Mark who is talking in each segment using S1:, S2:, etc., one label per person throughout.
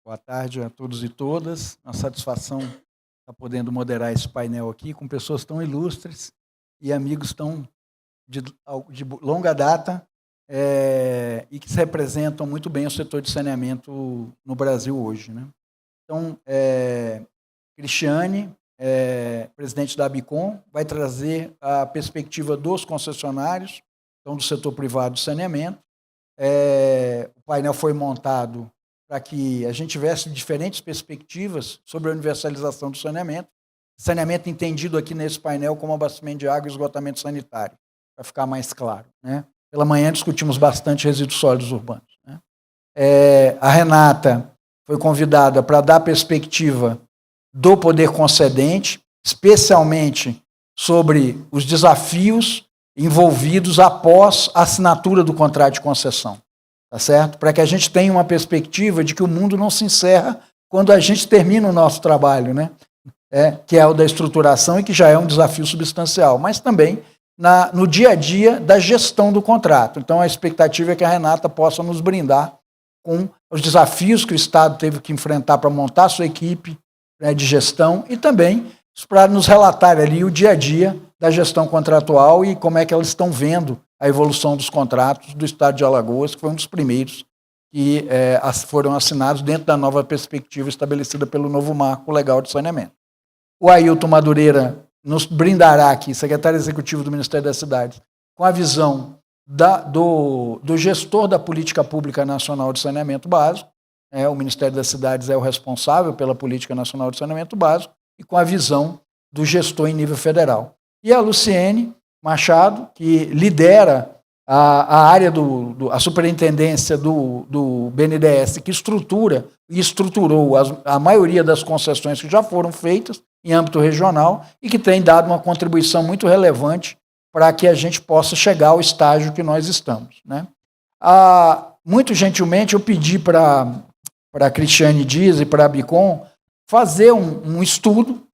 S1: Boa tarde a todos e todas. Uma satisfação estar podendo moderar esse painel aqui com pessoas tão ilustres e amigos tão de longa data e que se representam muito bem o setor de saneamento no Brasil hoje, né? Então, Cristiane, presidente da ABICOM, vai trazer a perspectiva dos concessionários, então do setor privado de saneamento. O painel foi montado para que a gente tivesse diferentes perspectivas sobre a universalização do saneamento. Saneamento entendido aqui nesse painel como abastecimento de água e esgotamento sanitário, para ficar mais claro, né? Pela manhã discutimos bastante resíduos sólidos urbanos, né? A Renata foi convidada para dar perspectiva do poder concedente, especialmente sobre os desafios envolvidos após a assinatura do contrato de concessão. Tá certo? Para que a gente tenha uma perspectiva de que o mundo não se encerra quando a gente termina o nosso trabalho, né? Que é o da estruturação e que já é um desafio substancial, mas também no dia a dia da gestão do contrato. Então, a expectativa é que a Renata possa nos brindar com os desafios que o Estado teve que enfrentar para montar a sua equipe, né, de gestão e também para nos relatar ali o dia a dia da gestão contratual e como é que elas estão vendo a evolução dos contratos do Estado de Alagoas, que foi um dos primeiros que foram assinados dentro da nova perspectiva estabelecida pelo novo marco legal de saneamento. O Ailton Madureira nos brindará aqui, secretário executivo do Ministério das Cidades, com a visão do gestor da Política Pública Nacional de Saneamento Básico. O Ministério das Cidades é o responsável pela Política Nacional de Saneamento Básico e com a visão do gestor em nível federal. E a Luciene Machado, que lidera a área a superintendência do BNDES, que estrutura e estruturou a maioria das concessões que já foram feitas em âmbito regional e que tem dado uma contribuição muito relevante para que a gente possa chegar ao estágio que nós estamos, né? Muito gentilmente eu pedi para a Cristiane Dias e para a ABICOM fazer um estudo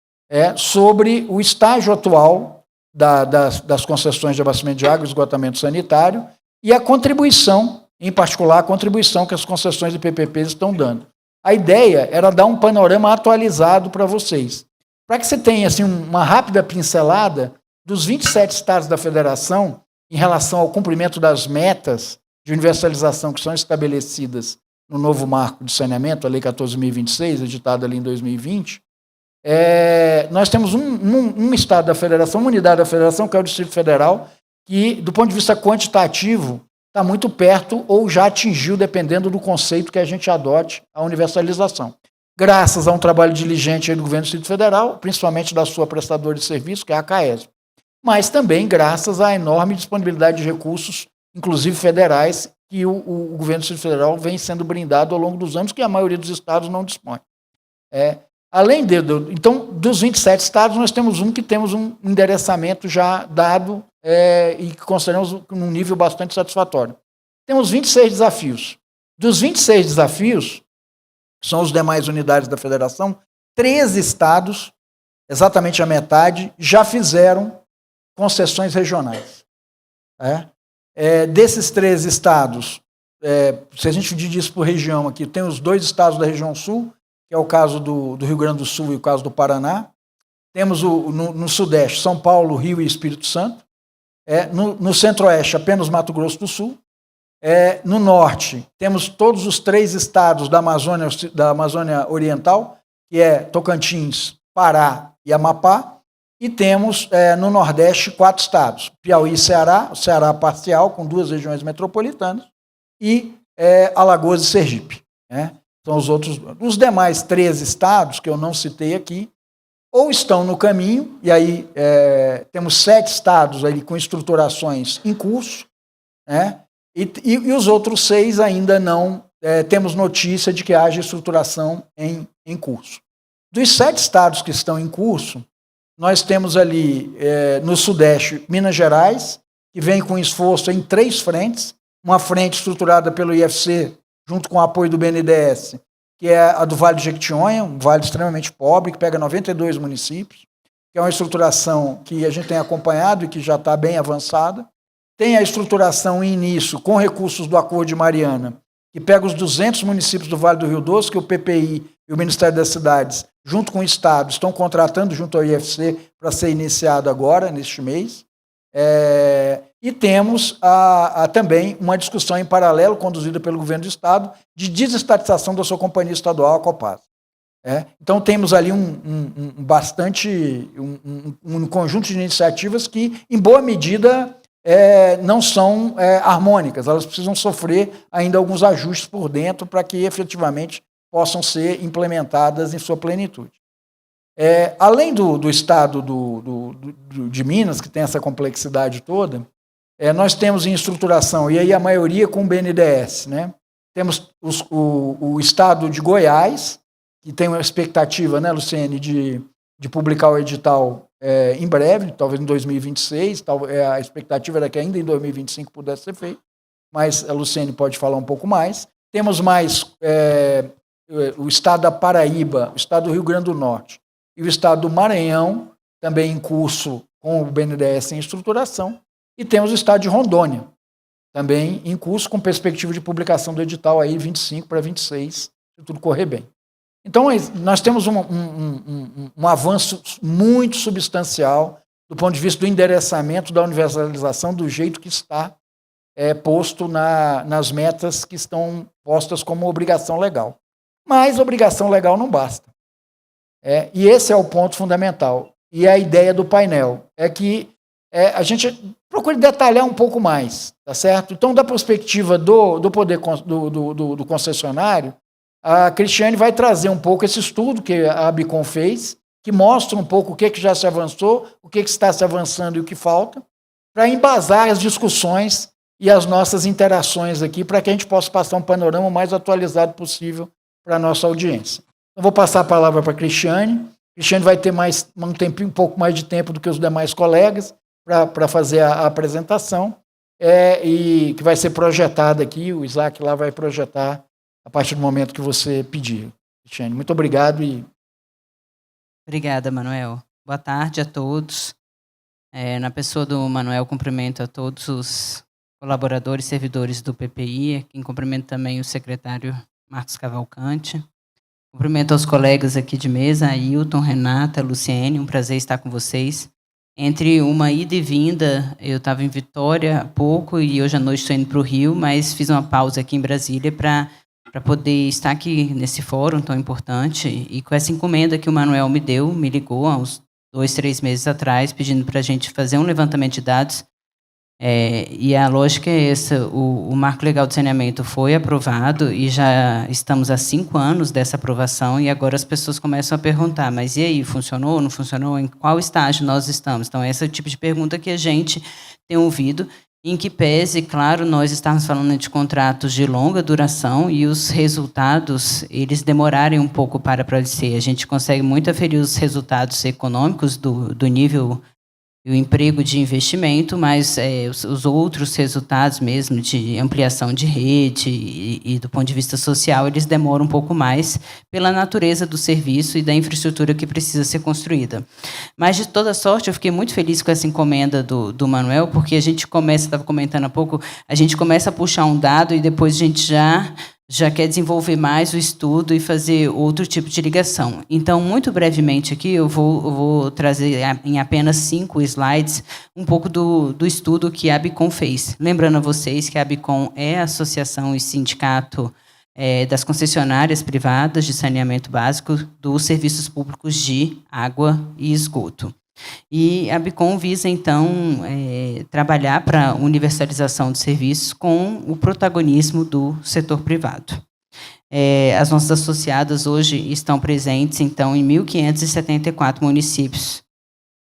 S1: sobre o estágio atual das concessões de abastecimento de água e esgotamento sanitário e a contribuição, em particular, a contribuição que as concessões de PPPs estão dando. A ideia era dar um panorama atualizado para vocês, para que você tenha assim, uma rápida pincelada dos 27 estados da federação em relação ao cumprimento das metas de universalização que são estabelecidas no novo marco de saneamento, a Lei 14.026, editada ali em 2020. Nós temos um estado da federação, uma unidade da federação, que é o Distrito Federal, que, do ponto de vista quantitativo, está muito perto ou já atingiu, dependendo do conceito que a gente adote, a universalização. Graças a um trabalho diligente do governo do Distrito Federal, principalmente da sua prestadora de serviço, que é a CAESB, mas também graças à enorme disponibilidade de recursos, inclusive federais, que o governo do Distrito Federal vem sendo brindado ao longo dos anos, que a maioria dos estados não dispõe. Além então, dos 27 estados, nós temos que temos um endereçamento já dado e que consideramos num nível bastante satisfatório. Temos 26 desafios. Dos 26 desafios, são os demais unidades da federação, 13 estados, exatamente a metade, já fizeram concessões regionais. Desses 13 estados, se a gente dividir isso por região aqui, tem os 2 estados da região sul, que é o caso do Rio Grande do Sul e o caso do Paraná. Temos no Sudeste, São Paulo, Rio e Espírito Santo. No Centro-Oeste, apenas Mato Grosso do Sul. No Norte, temos todos os 3 estados da Amazônia Oriental, que é Tocantins, Pará e Amapá. E temos, no Nordeste, 4 estados, Piauí e Ceará, o Ceará parcial, com 2 regiões metropolitanas, e Alagoas e Sergipe, né? São os demais 13 estados, que eu não citei aqui, ou estão no caminho, e aí temos 7 estados ali com estruturações em curso, né? E os outros 6 ainda não temos notícia de que haja estruturação em curso. Dos 7 estados que estão em curso, nós temos ali no Sudeste, Minas Gerais, que vem com esforço em 3 frentes, uma frente estruturada pelo IFC, junto com o apoio do BNDES, que é a do Vale do Jequitinhonha, um vale extremamente pobre, que pega 92 municípios, que é uma estruturação que a gente tem acompanhado e que já está bem avançada. Tem a estruturação em início com recursos do Acordo de Mariana, que pega os 200 municípios do Vale do Rio Doce, que o PPI e o Ministério das Cidades, junto com o Estado, estão contratando junto ao IFC para ser iniciado agora, neste mês. E temos também uma discussão em paralelo, conduzida pelo governo do Estado, de desestatização da sua companhia estadual, a Copasa. Então, temos ali um conjunto de iniciativas que, em boa medida, não são harmônicas, elas precisam sofrer ainda alguns ajustes por dentro para que efetivamente possam ser implementadas em sua plenitude. Além do Estado de Minas, que tem essa complexidade toda, nós temos em estruturação, e aí a maioria com o BNDES, né? Temos o Estado de Goiás, que tem uma expectativa, né, Luciene, de publicar o edital em breve, talvez em 2026, a expectativa era que ainda em 2025 pudesse ser feito, mas a Luciene pode falar um pouco mais. Temos mais o Estado da Paraíba, o Estado do Rio Grande do Norte e o Estado do Maranhão, também em curso com o BNDES em estruturação, e temos o Estado de Rondônia, também em curso com perspectiva de publicação do edital aí 25 para 26, se tudo correr bem. Então, nós temos um avanço muito substancial do ponto de vista do endereçamento da universalização do jeito que está posto nas metas que estão postas como obrigação legal. Mas obrigação legal não basta. E esse é o ponto fundamental. E a ideia do painel é que a gente procure detalhar um pouco mais, tá certo? Então, da perspectiva do poder do concessionário, a Cristiane vai trazer um pouco esse estudo que a ABICOM fez, que mostra um pouco o que já se avançou, o que está se avançando e o que falta, para embasar as discussões e as nossas interações aqui, para que a gente possa passar um panorama mais atualizado possível para a nossa audiência. Eu vou passar a palavra para a Cristiane. Cristiane vai ter um pouco mais de tempo do que os demais colegas para fazer a apresentação, e que vai ser projetada aqui, o Isaac lá vai projetar a partir do momento que você pedir. Cristiane, muito obrigado.
S2: Obrigada, Manuel. Boa tarde a todos. Na pessoa do Manuel, cumprimento a todos os colaboradores e servidores do PPI, em cumprimento também o secretário Marcos Cavalcante. Cumprimento aos colegas aqui de mesa, Ailton, Renata, Luciene, um prazer estar com vocês. Entre uma ida e vinda, eu estava em Vitória há pouco e hoje à noite estou indo para o Rio, mas fiz uma pausa aqui em Brasília para poder estar aqui nesse fórum tão importante e com essa encomenda que o Manuel me ligou há uns 2, 3 meses atrás, pedindo para a gente fazer um levantamento de dados. E a lógica é essa: o Marco Legal de Saneamento foi aprovado e já estamos há 5 anos dessa aprovação, e agora as pessoas começam a perguntar, mas e aí, funcionou, não funcionou? Em qual estágio nós estamos? Então, esse é o tipo de pergunta que a gente tem ouvido, em que pese, claro, nós estamos falando de contratos de longa duração e os resultados, eles demorarem um pouco para aparecer. A gente consegue muito aferir os resultados econômicos do nível e o emprego de investimento, mas os outros resultados mesmo de ampliação de rede e do ponto de vista social, eles demoram um pouco mais pela natureza do serviço e da infraestrutura que precisa ser construída. Mas, de toda sorte, eu fiquei muito feliz com essa encomenda do Manuel, porque a gente começa, estava comentando há pouco, a gente começa a puxar um dado e depois a gente já quer desenvolver mais o estudo e fazer outro tipo de ligação. Então, muito brevemente aqui, eu vou trazer em apenas 5 slides um pouco do estudo que a ABICOM fez. Lembrando a vocês que a ABICOM é a associação e sindicato das concessionárias privadas de saneamento básico dos serviços públicos de água e esgoto. E a ABICOM visa, então, trabalhar para a universalização de serviços com o protagonismo do setor privado. As nossas associadas hoje estão presentes, então, em 1.574 municípios.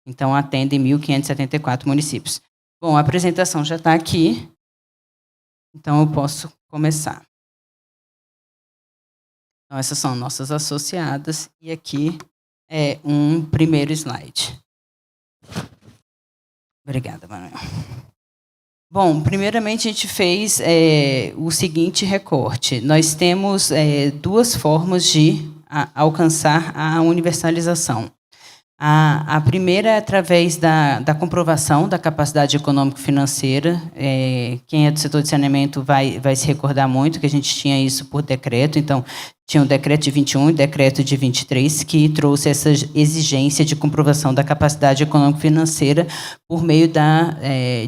S2: Então, atendem 1.574 municípios. Bom, a apresentação já está aqui, então eu posso começar. Então, essas são nossas associadas, e aqui é um primeiro slide. Obrigada, Manuel. Bom, primeiramente a gente fez o seguinte recorte. Nós temos 2 formas de alcançar a universalização. A primeira é através da comprovação da capacidade econômico-financeira. Quem é do setor de saneamento vai se recordar muito que a gente tinha isso por decreto. Então, tinha o decreto de 21 e o decreto de 23, que trouxe essa exigência de comprovação da capacidade econômico-financeira por meio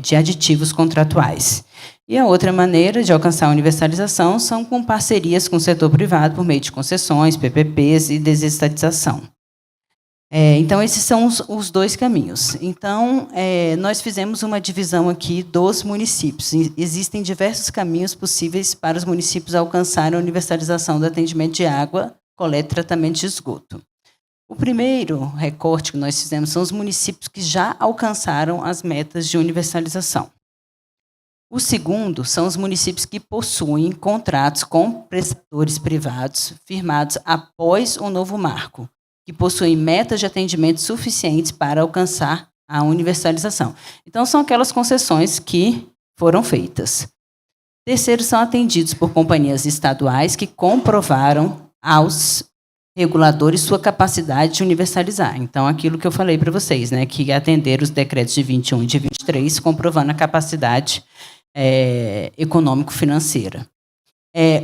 S2: de aditivos contratuais. E a outra maneira de alcançar a universalização são com parcerias com o setor privado por meio de concessões, PPPs e desestatização. Então, esses são os dois caminhos. Então, nós fizemos uma divisão aqui dos municípios. Existem diversos caminhos possíveis para os municípios alcançarem a universalização do atendimento de água, coleta e tratamento de esgoto. O primeiro recorte que nós fizemos são os municípios que já alcançaram as metas de universalização. O segundo são os municípios que possuem contratos com prestadores privados firmados após o novo marco, que possuem metas de atendimento suficientes para alcançar a universalização. Então, são aquelas concessões que foram feitas. Terceiro, são atendidos por companhias estaduais que comprovaram aos reguladores sua capacidade de universalizar. Então, aquilo que eu falei para vocês, né, que atenderam os decretos de 21 e de 23, comprovando a capacidade econômico-financeira.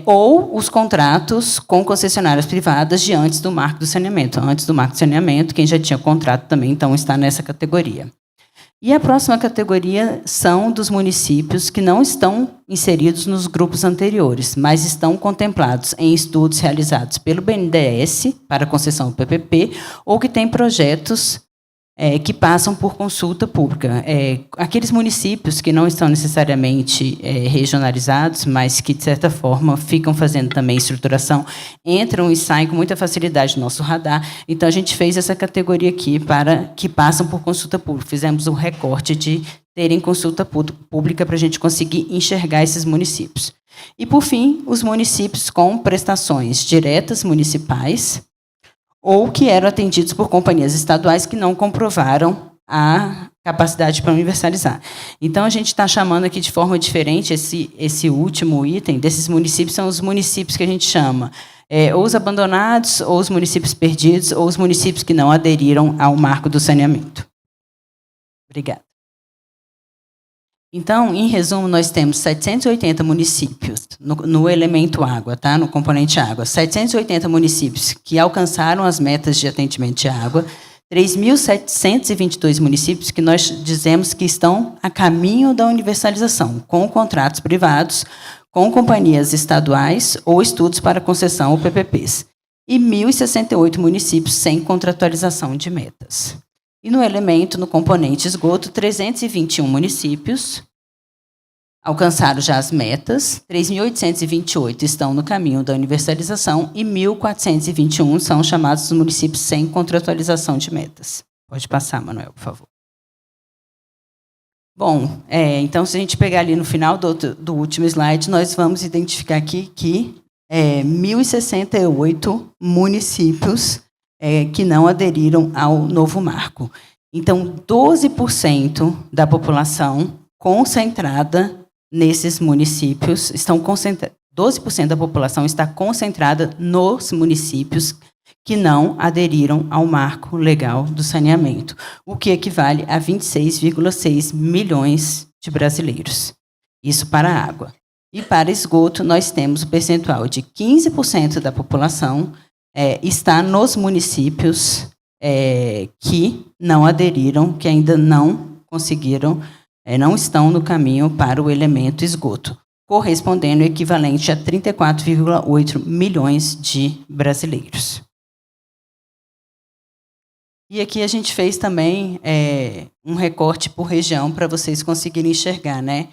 S2: Ou os contratos com concessionárias privadas de antes do marco do saneamento. Antes do marco do saneamento, quem já tinha contrato também, então, está nessa categoria. E a próxima categoria são dos municípios que não estão inseridos nos grupos anteriores, mas estão contemplados em estudos realizados pelo BNDES para concessão do PPP, ou que têm projetos que passam por consulta pública. Aqueles municípios que não estão necessariamente regionalizados, mas que, de certa forma, ficam fazendo também estruturação, entram e saem com muita facilidade do nosso radar. Então, a gente fez essa categoria aqui para que passam por consulta pública. Fizemos um recorte de terem consulta pública para a gente conseguir enxergar esses municípios. E, por fim, os municípios com prestações diretas municipais, ou que eram atendidos por companhias estaduais que não comprovaram a capacidade para universalizar. Então, a gente está chamando aqui de forma diferente esse último item desses municípios, são os municípios que a gente chama ou os abandonados, ou os municípios perdidos, ou os municípios que não aderiram ao marco do saneamento. Obrigada. Então, em resumo, nós temos 780 municípios no elemento água, tá? No componente água. 780 municípios que alcançaram as metas de atendimento de água, 3.722 municípios que nós dizemos que estão a caminho da universalização, com contratos privados, com companhias estaduais ou estudos para concessão ou PPPs. E 1.068 municípios sem contratualização de metas. E no elemento, no componente esgoto, 321 municípios alcançaram já as metas, 3.828 estão no caminho da universalização e 1.421 são chamados de municípios sem contratualização de metas. Pode passar, Manuel, por favor. Bom, então, se a gente pegar ali no final do último slide, nós vamos identificar aqui que 1.068 municípios que não aderiram ao novo marco. Então, 12% da população concentrada nesses municípios, 12% da população está concentrada nos municípios que não aderiram ao marco legal do saneamento, o que equivale a 26,6 milhões de brasileiros. Isso para a água. E para esgoto, nós temos o percentual de 15% da população está nos municípios que não aderiram, que ainda não conseguiram, não estão no caminho para o elemento esgoto, correspondendo ao equivalente a 34,8 milhões de brasileiros. E aqui a gente fez também um recorte por região para vocês conseguirem enxergar, né?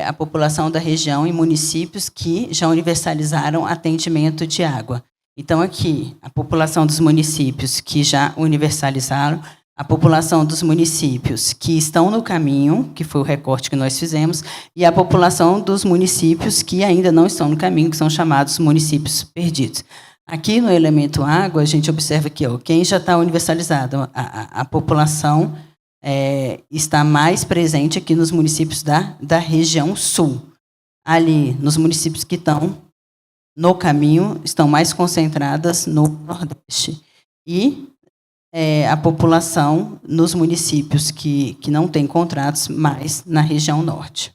S2: A população da região e municípios que já universalizaram atendimento de água. Então, aqui, a população dos municípios que já universalizaram, a população dos municípios que estão no caminho, que foi o recorte que nós fizemos, e a população dos municípios que ainda não estão no caminho, que são chamados municípios perdidos. Aqui, no elemento água, a gente observa aqui, quem já está universalizado, a população está mais presente aqui nos municípios da região sul. Ali, nos municípios que estão no caminho, estão mais concentradas no Nordeste. E a população nos municípios que não têm contratos, mais na região norte.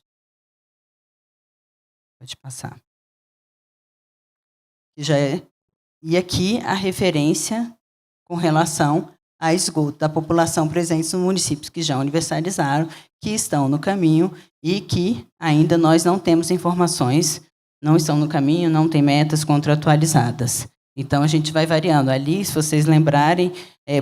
S2: Pode passar. E aqui a referência com relação a esgoto da população presente nos municípios que já universalizaram, que estão no caminho e que ainda nós não temos informações, não estão no caminho, não tem metas contratualizadas. Então, a gente vai variando. Ali, se vocês lembrarem,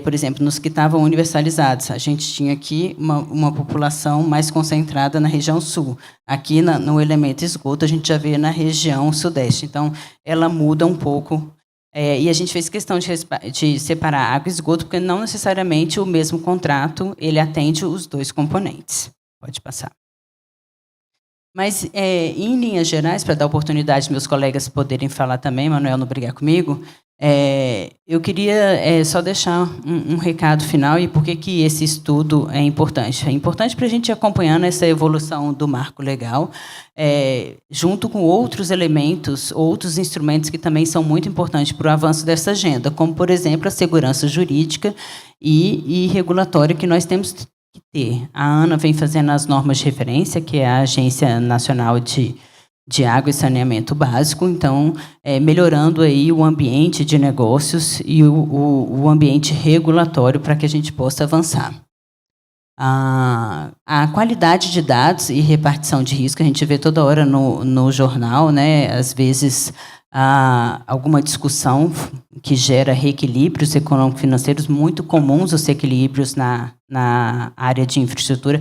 S2: por exemplo, nos que estavam universalizados, a gente tinha aqui uma população mais concentrada na região sul. Aqui, no elemento esgoto, a gente já vê na região sudeste. Então, ela muda um pouco. E a gente fez questão de separar água e esgoto, porque não necessariamente o mesmo contrato ele atende os dois componentes. Pode passar. Mas, em linhas gerais, para dar oportunidade de meus colegas poderem falar também, Manuel não brigar comigo, eu queria só deixar um recado final e por que esse estudo é importante. É importante para a gente ir acompanhando essa evolução do marco legal, junto com outros elementos, outros instrumentos que também são muito importantes para o avanço dessa agenda, como, por exemplo, a segurança jurídica e regulatória que nós temos que ter. A ANA vem fazendo as normas de referência, que é a Agência Nacional de Água e Saneamento Básico, então, melhorando aí o ambiente de negócios e o ambiente regulatório para que a gente possa avançar. A qualidade de dados e repartição de risco, a gente vê toda hora no jornal, né? Às vezes, alguma discussão que gera reequilíbrios econômico-financeiros muito comuns, os reequilíbrios na área de infraestrutura.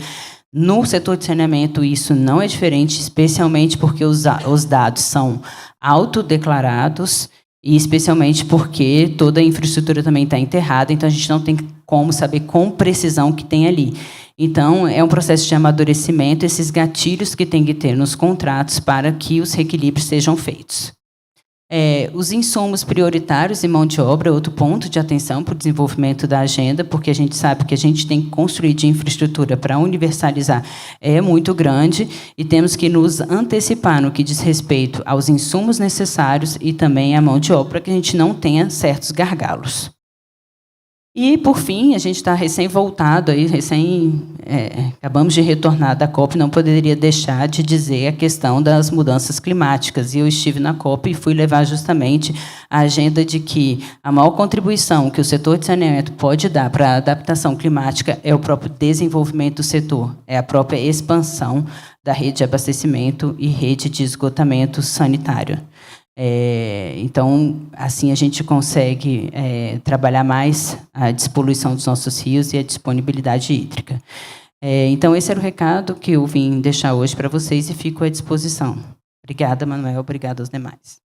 S2: No setor de saneamento, isso não é diferente, especialmente porque os dados são autodeclarados e especialmente porque toda a infraestrutura também está enterrada, então a gente não tem como saber com precisão o que tem ali. Então, é um processo de amadurecimento, esses gatilhos que tem que ter nos contratos para que os reequilíbrios sejam feitos. Os insumos prioritários e mão de obra é outro ponto de atenção para o desenvolvimento da agenda, porque a gente sabe que a gente tem que construir de infraestrutura para universalizar é muito grande e temos que nos antecipar no que diz respeito aos insumos necessários e também à mão de obra, para que a gente não tenha certos gargalos. E, por fim, a gente está recém-voltado, acabamos de retornar da COP, não poderia deixar de dizer a questão das mudanças climáticas. E eu estive na COP e fui levar justamente a agenda de que a maior contribuição que o setor de saneamento pode dar para a adaptação climática é o próprio desenvolvimento do setor, é a própria expansão da rede de abastecimento e rede de esgotamento sanitário. Então, assim a gente consegue trabalhar mais a despoluição dos nossos rios e a disponibilidade hídrica. Então, esse era o recado que eu vim deixar hoje para vocês e fico à disposição. Obrigada, Manuel. Obrigada aos demais.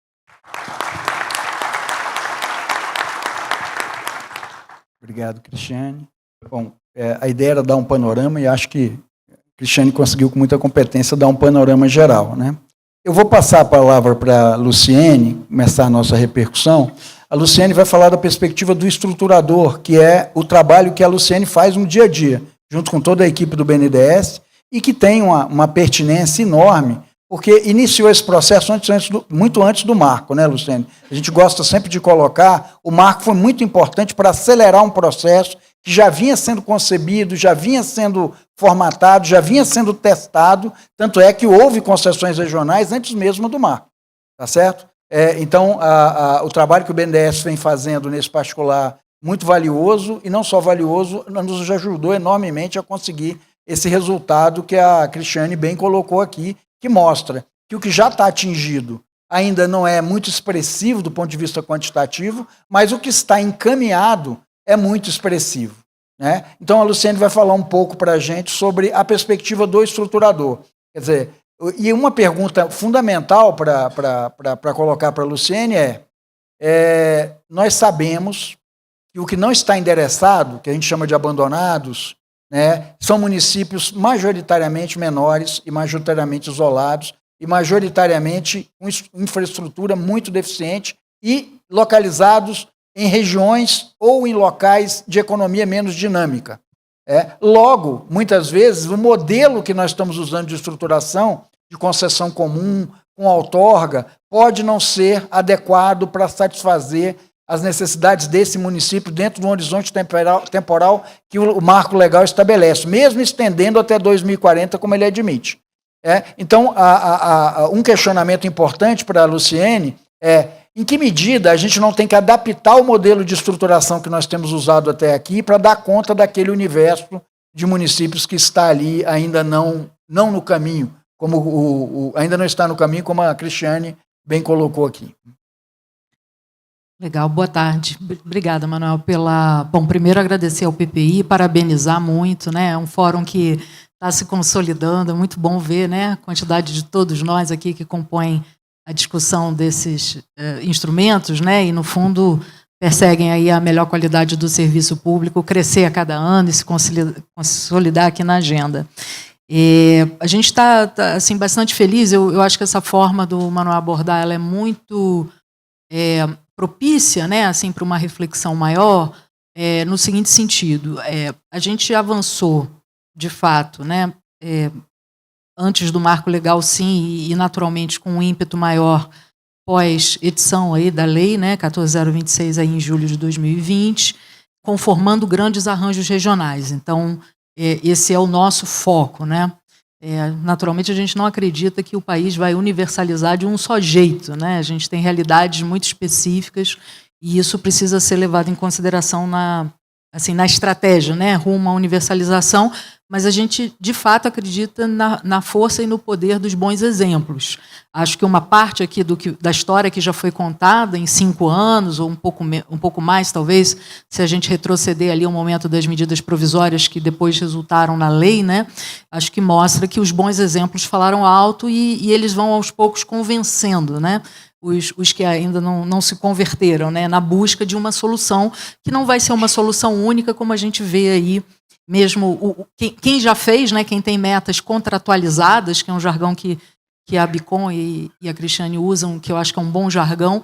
S1: Obrigado, Cristiane. Bom, a ideia era dar um panorama e acho que Cristiane conseguiu com muita competência dar um panorama geral, né? Eu vou passar a palavra para a Luciene, começar a nossa repercussão. A Luciene vai falar da perspectiva do estruturador, que é o trabalho que a Luciene faz no dia a dia, junto com toda a equipe do BNDES, e que tem uma pertinência enorme, porque iniciou esse processo muito antes do marco, né, Luciene? A gente gosta sempre de colocar, o marco foi muito importante para acelerar um processo que já vinha sendo concebido, já vinha sendo formatado, já vinha sendo testado, tanto é que houve concessões regionais antes mesmo do marco, tá certo? Então, o trabalho que o BNDES vem fazendo nesse particular, muito valioso, e não só valioso, nos ajudou enormemente a conseguir esse resultado que a Cristiane bem colocou aqui, que mostra que o que já está atingido ainda não é muito expressivo do ponto de vista quantitativo, mas o que está encaminhado é muito expressivo, né? Então, a Luciene vai falar um pouco para a gente sobre a perspectiva do estruturador. Quer dizer, e uma pergunta fundamental para colocar para a Luciene nós sabemos que o que não está endereçado, que a gente chama de abandonados, né, são municípios majoritariamente menores e majoritariamente isolados e majoritariamente com infraestrutura muito deficiente e localizados em regiões ou em locais de economia menos dinâmica. Logo, muitas vezes, o modelo que nós estamos usando de estruturação, de concessão comum, com outorga, pode não ser adequado para satisfazer as necessidades desse município dentro do horizonte temporal que o marco legal estabelece, mesmo estendendo até 2040, como ele admite. Então, um questionamento importante para a Luciene é: em que medida a gente não tem que adaptar o modelo de estruturação que nós temos usado até aqui para dar conta daquele universo de municípios que está ali ainda não no caminho, como ainda não está no caminho, como a Cristiane bem colocou aqui.
S3: Legal, boa tarde. Obrigada, Manuel, Bom, primeiro agradecer ao PPI, parabenizar muito, né? É um fórum que está se consolidando, é muito bom ver, né, a quantidade de todos nós aqui que compõem a discussão desses instrumentos, né, e, no fundo, perseguem aí a melhor qualidade do serviço público, crescer a cada ano e se consolidar aqui na agenda. A gente está assim, bastante feliz, eu acho que essa forma do Manuel abordar ela é muito propícia, né, assim, para uma reflexão maior, no seguinte sentido: a gente avançou, de fato, né, antes do marco legal, sim, e naturalmente com um ímpeto maior pós-edição aí da lei, né, 14.026, aí em julho de 2020, conformando grandes arranjos regionais. Então, esse é o nosso foco, né? Naturalmente, a gente não acredita que o país vai universalizar de um só jeito, né? A gente tem realidades muito específicas e isso precisa ser levado em consideração na estratégia, né, rumo à universalização, mas a gente, de fato, acredita na força e no poder dos bons exemplos. Acho que uma parte aqui da história que já foi contada em 5 anos, ou um pouco mais, talvez, se a gente retroceder ali ao momento das medidas provisórias que depois resultaram na lei, né, acho que mostra que os bons exemplos falaram alto e eles vão, aos poucos, convencendo, né, os que ainda não se converteram, né, na busca de uma solução que não vai ser uma solução única, como a gente vê aí, mesmo quem já fez, né, quem tem metas contratualizadas, que é um jargão que a Bicom e a Cristiane usam, que eu acho que é um bom jargão,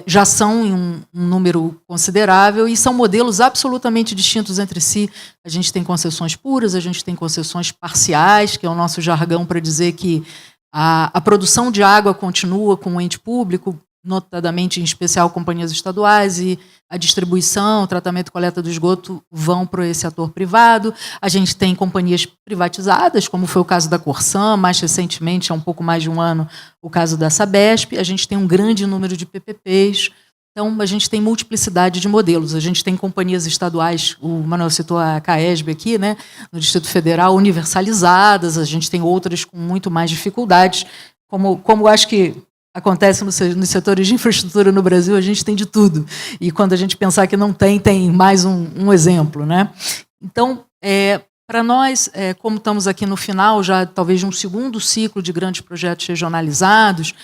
S3: já são em um número considerável e são modelos absolutamente distintos entre si. A gente tem concessões puras, a gente tem concessões parciais, que é o nosso jargão para dizer que a produção de água continua com o ente público, notadamente, em especial, companhias estaduais, e a distribuição, o tratamento e coleta do esgoto vão para esse ator privado. A gente tem companhias privatizadas, como foi o caso da Corsan, mais recentemente, há um pouco mais de um ano, o caso da Sabesp. A gente tem um grande número de PPPs. Então, a gente tem multiplicidade de modelos. A gente tem companhias estaduais, o Manuel citou a CAESB aqui, né, no Distrito Federal, universalizadas. A gente tem outras com muito mais dificuldades, como acho que acontece nos setores de infraestrutura no Brasil, a gente tem de tudo. E quando a gente pensar que não tem mais um exemplo, né? Então, para nós, como estamos aqui no final, já talvez de um segundo ciclo de grandes projetos regionalizados,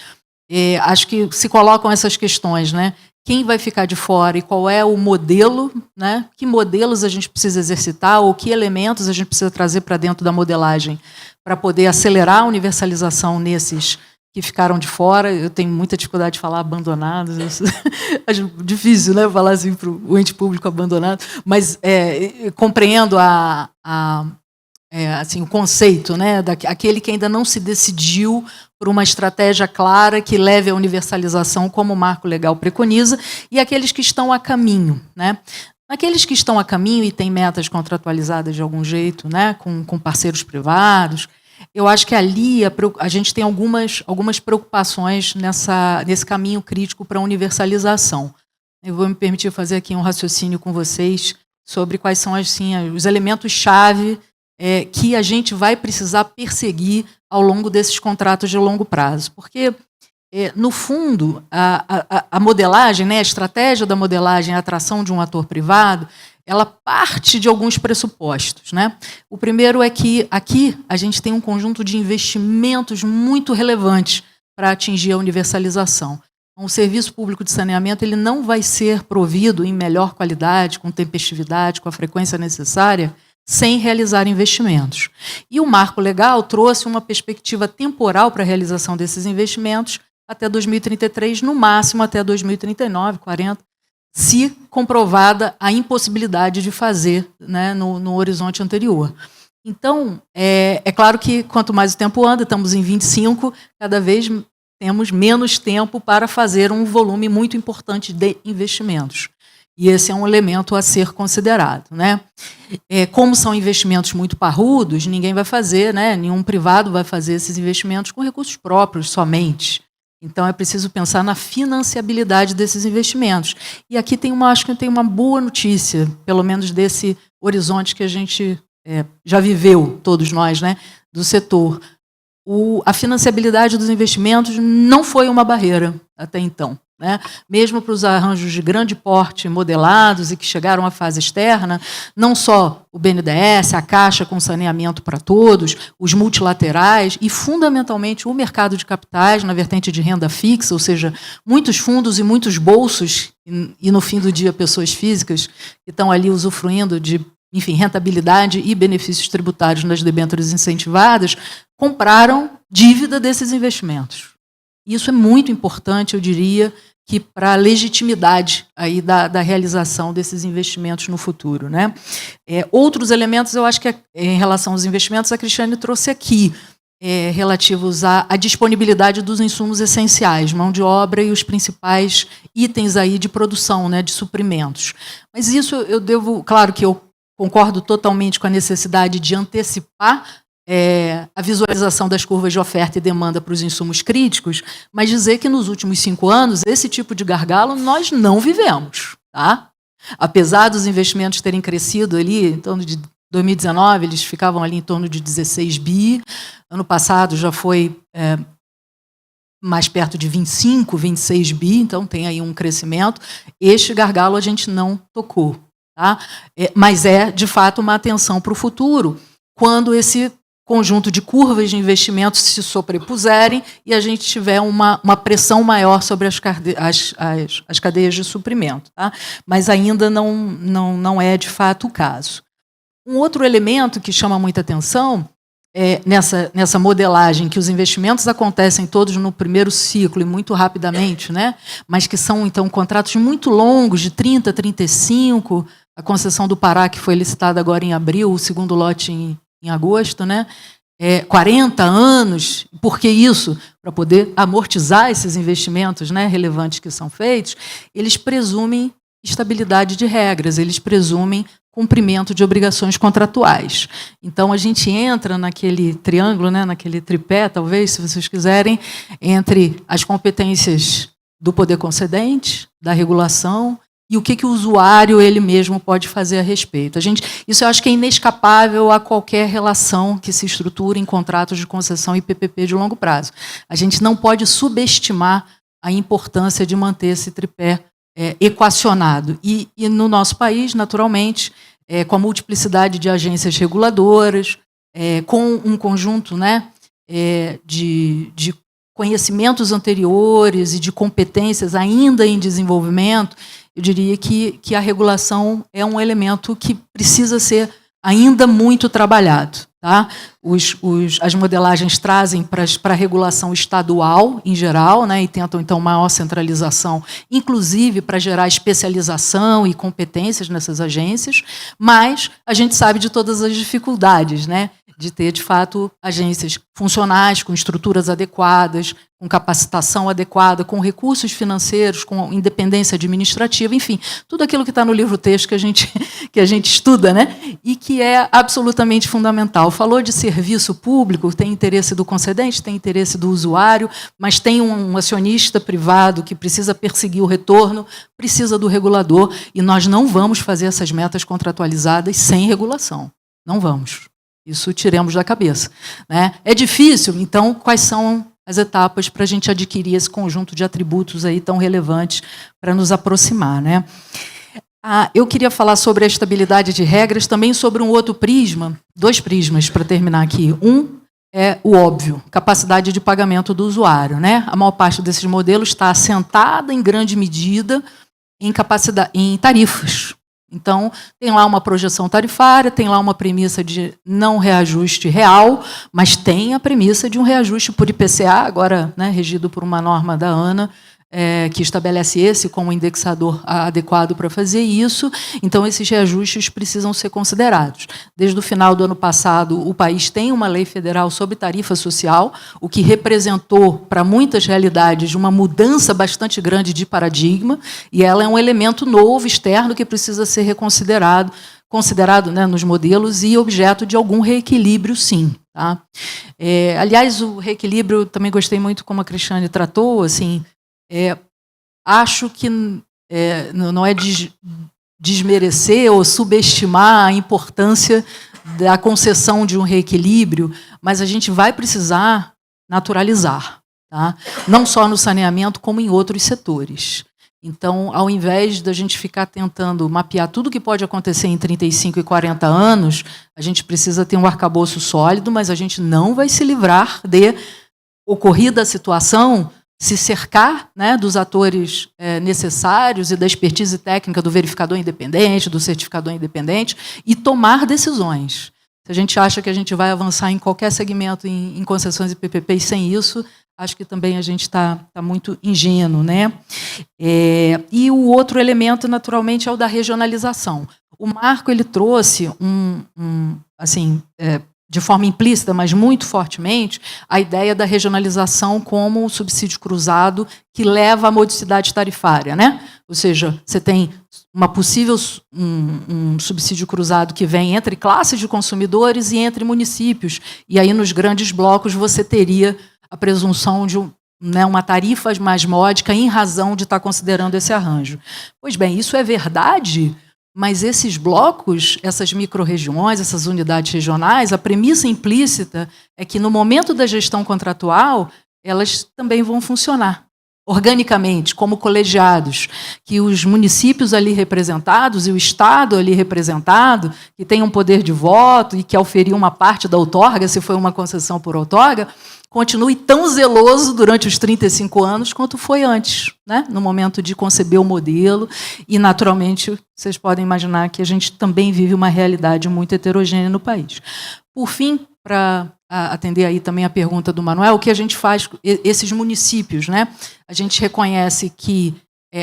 S3: acho que se colocam essas questões, né? Quem vai ficar de fora e qual é o modelo, né? Que modelos a gente precisa exercitar ou que elementos a gente precisa trazer para dentro da modelagem para poder acelerar a universalização nesses que ficaram de fora. Eu tenho muita dificuldade de falar abandonados, acho difícil, né, falar assim para o ente público abandonado, mas compreendo assim, o conceito, né, daquele que ainda não se decidiu por uma estratégia clara que leve à universalização, como o marco legal preconiza, e aqueles que estão a caminho, né? Aqueles que estão a caminho e têm metas contratualizadas de algum jeito, né, com parceiros privados, eu acho que ali a gente tem algumas preocupações nesse caminho crítico para a universalização. Eu vou me permitir fazer aqui um raciocínio com vocês sobre quais são assim, os elementos-chave que a gente vai precisar perseguir ao longo desses contratos de longo prazo. Porque, no fundo, a modelagem, né, a estratégia da modelagem, a atração de um ator privado, ela parte de alguns pressupostos, né? O primeiro é que aqui a gente tem um conjunto de investimentos muito relevantes para atingir a universalização. O serviço público de saneamento ele não vai ser provido em melhor qualidade, com tempestividade, com a frequência necessária, sem realizar investimentos. E o marco legal trouxe uma perspectiva temporal para a realização desses investimentos até 2033, no máximo até 2039, 40, se comprovada a impossibilidade de fazer, né, no horizonte anterior. Então, é claro que quanto mais o tempo anda, estamos em 25, cada vez temos menos tempo para fazer um volume muito importante de investimentos. E esse é um elemento a ser considerado, né? Como são investimentos muito parrudos, ninguém vai fazer, né? Nenhum privado vai fazer esses investimentos com recursos próprios somente. Então, é preciso pensar na financiabilidade desses investimentos. E aqui acho que tem uma boa notícia, pelo menos desse horizonte que a gente já viveu, todos nós, né, do setor. A financiabilidade dos investimentos não foi uma barreira até então, né? Mesmo para os arranjos de grande porte modelados e que chegaram à fase externa, não só o BNDES, a Caixa com saneamento para todos, os multilaterais e, fundamentalmente, o mercado de capitais na vertente de renda fixa, ou seja, muitos fundos e muitos bolsos, e no fim do dia pessoas físicas que estão ali usufruindo de, enfim, rentabilidade e benefícios tributários nas debêntures incentivadas, compraram dívida desses investimentos. Isso é muito importante, eu diria, que para a legitimidade aí da realização desses investimentos no futuro, né? Outros elementos, eu acho que em relação aos investimentos, a Cristiane trouxe aqui, relativos à disponibilidade dos insumos essenciais, mão de obra e os principais itens aí de produção, né, de suprimentos. Mas isso eu devo, claro que eu concordo totalmente com a necessidade de antecipar a visualização das curvas de oferta e demanda para os insumos críticos, mas dizer que nos últimos 5 anos esse tipo de gargalo nós não vivemos. Tá? Apesar dos investimentos terem crescido ali, em torno de 2019, eles ficavam ali em torno de 16 bi, ano passado já foi mais perto de 25, 26 bi, então tem aí um crescimento. Este gargalo a gente não tocou. Tá? Mas de fato, uma atenção para o futuro, quando esse conjunto de curvas de investimentos se sobrepuserem e a gente tiver uma pressão maior sobre as cadeias de suprimento. Tá? Mas ainda não é, de fato, o caso. Um outro elemento que chama muita atenção nessa modelagem, que os investimentos acontecem todos no primeiro ciclo e muito rapidamente, né? Mas que são, então, contratos muito longos, de 30, 35, a concessão do Pará, que foi licitada agora em abril, o segundo lote em agosto, né? 40 anos. Por que isso? Para poder amortizar esses investimentos, né, relevantes que são feitos, eles presumem estabilidade de regras, eles presumem cumprimento de obrigações contratuais. Então, a gente entra naquele triângulo, né, naquele tripé, talvez, se vocês quiserem, entre as competências do poder concedente, da regulação, e o que o usuário ele mesmo pode fazer a respeito. Isso eu acho que é inescapável a qualquer relação que se estruture em contratos de concessão e PPP de longo prazo. A gente não pode subestimar a importância de manter esse tripé equacionado. E no nosso país, naturalmente, com a multiplicidade de agências reguladoras, com um conjunto, né, de conhecimentos anteriores e de competências ainda em desenvolvimento, eu diria que a regulação é um elemento que precisa ser ainda muito trabalhado. Tá? As modelagens trazem para a regulação estadual, em geral, né, e tentam, então, maior centralização, inclusive para gerar especialização e competências nessas agências, mas a gente sabe de todas as dificuldades, né, de ter, de fato, agências funcionais, com estruturas adequadas, com capacitação adequada, com recursos financeiros, com independência administrativa, enfim, tudo aquilo que está no livro-texto que a gente estuda, né? E que é absolutamente fundamental. Falou de serviço público, tem interesse do concedente, tem interesse do usuário, mas tem um acionista privado que precisa perseguir o retorno, precisa do regulador, e nós não vamos fazer essas metas contratualizadas sem regulação. Não vamos. Isso tiremos da cabeça. Né? É difícil, então, quais são as etapas para a gente adquirir esse conjunto de atributos aí tão relevantes para nos aproximar? Né? Eu queria falar sobre a estabilidade de regras, também sobre um outro prisma, 2 prismas para terminar aqui. Um é o óbvio, capacidade de pagamento do usuário. Né? A maior parte desses modelos está assentada, em grande medida, em tarifas. Então, tem lá uma projeção tarifária, tem lá uma premissa de não reajuste real, mas tem a premissa de um reajuste por IPCA, agora, né, regido por uma norma da ANA, que estabelece esse como indexador adequado para fazer isso, então esses reajustes precisam ser considerados. Desde o final do ano passado, o país tem uma lei federal sobre tarifa social, o que representou para muitas realidades uma mudança bastante grande de paradigma, e ela é um elemento novo, externo, que precisa ser considerado, né, nos modelos e objeto de algum reequilíbrio, sim. Tá? Aliás, o reequilíbrio, também gostei muito como a Cristiane tratou, assim, acho que não é desmerecer ou subestimar a importância da concessão de um reequilíbrio, mas a gente vai precisar naturalizar, tá? Não só no saneamento, como em outros setores. Então, ao invés da gente ficar tentando mapear tudo o que pode acontecer em 35 e 40 anos, a gente precisa ter um arcabouço sólido, mas a gente não vai se livrar de, ocorrida a situação, se cercar, né, dos atores necessários e da expertise técnica do verificador independente, do certificador independente, e tomar decisões. Se a gente acha que a gente vai avançar em qualquer segmento em concessões e PPP sem isso, acho que também a gente está muito ingênuo, né? E o outro elemento, naturalmente, é o da regionalização. O Marco ele trouxe assim, de forma implícita, mas muito fortemente, a ideia da regionalização como um subsídio cruzado que leva à modicidade tarifária, né? Ou seja, você tem uma possível um subsídio cruzado que vem entre classes de consumidores e entre municípios. E aí, nos grandes blocos, você teria a presunção de uma tarifa mais módica em razão de estar considerando esse arranjo. Pois bem, isso é verdade, mas esses blocos, essas micro-regiões, essas unidades regionais, a premissa implícita é que, no momento da gestão contratual, elas também vão funcionar organicamente, como colegiados, que os municípios ali representados e o Estado ali representado, que tem um poder de voto e que auferir uma parte da outorga, se foi uma concessão por outorga, continue tão zeloso durante os 35 anos quanto foi antes, né? No momento de conceber o modelo. E, naturalmente, vocês podem imaginar que a gente também vive uma realidade muito heterogênea no país. Por fim, para atender aí também a pergunta do Manuel, o que a gente faz com esses municípios, né? A gente reconhece que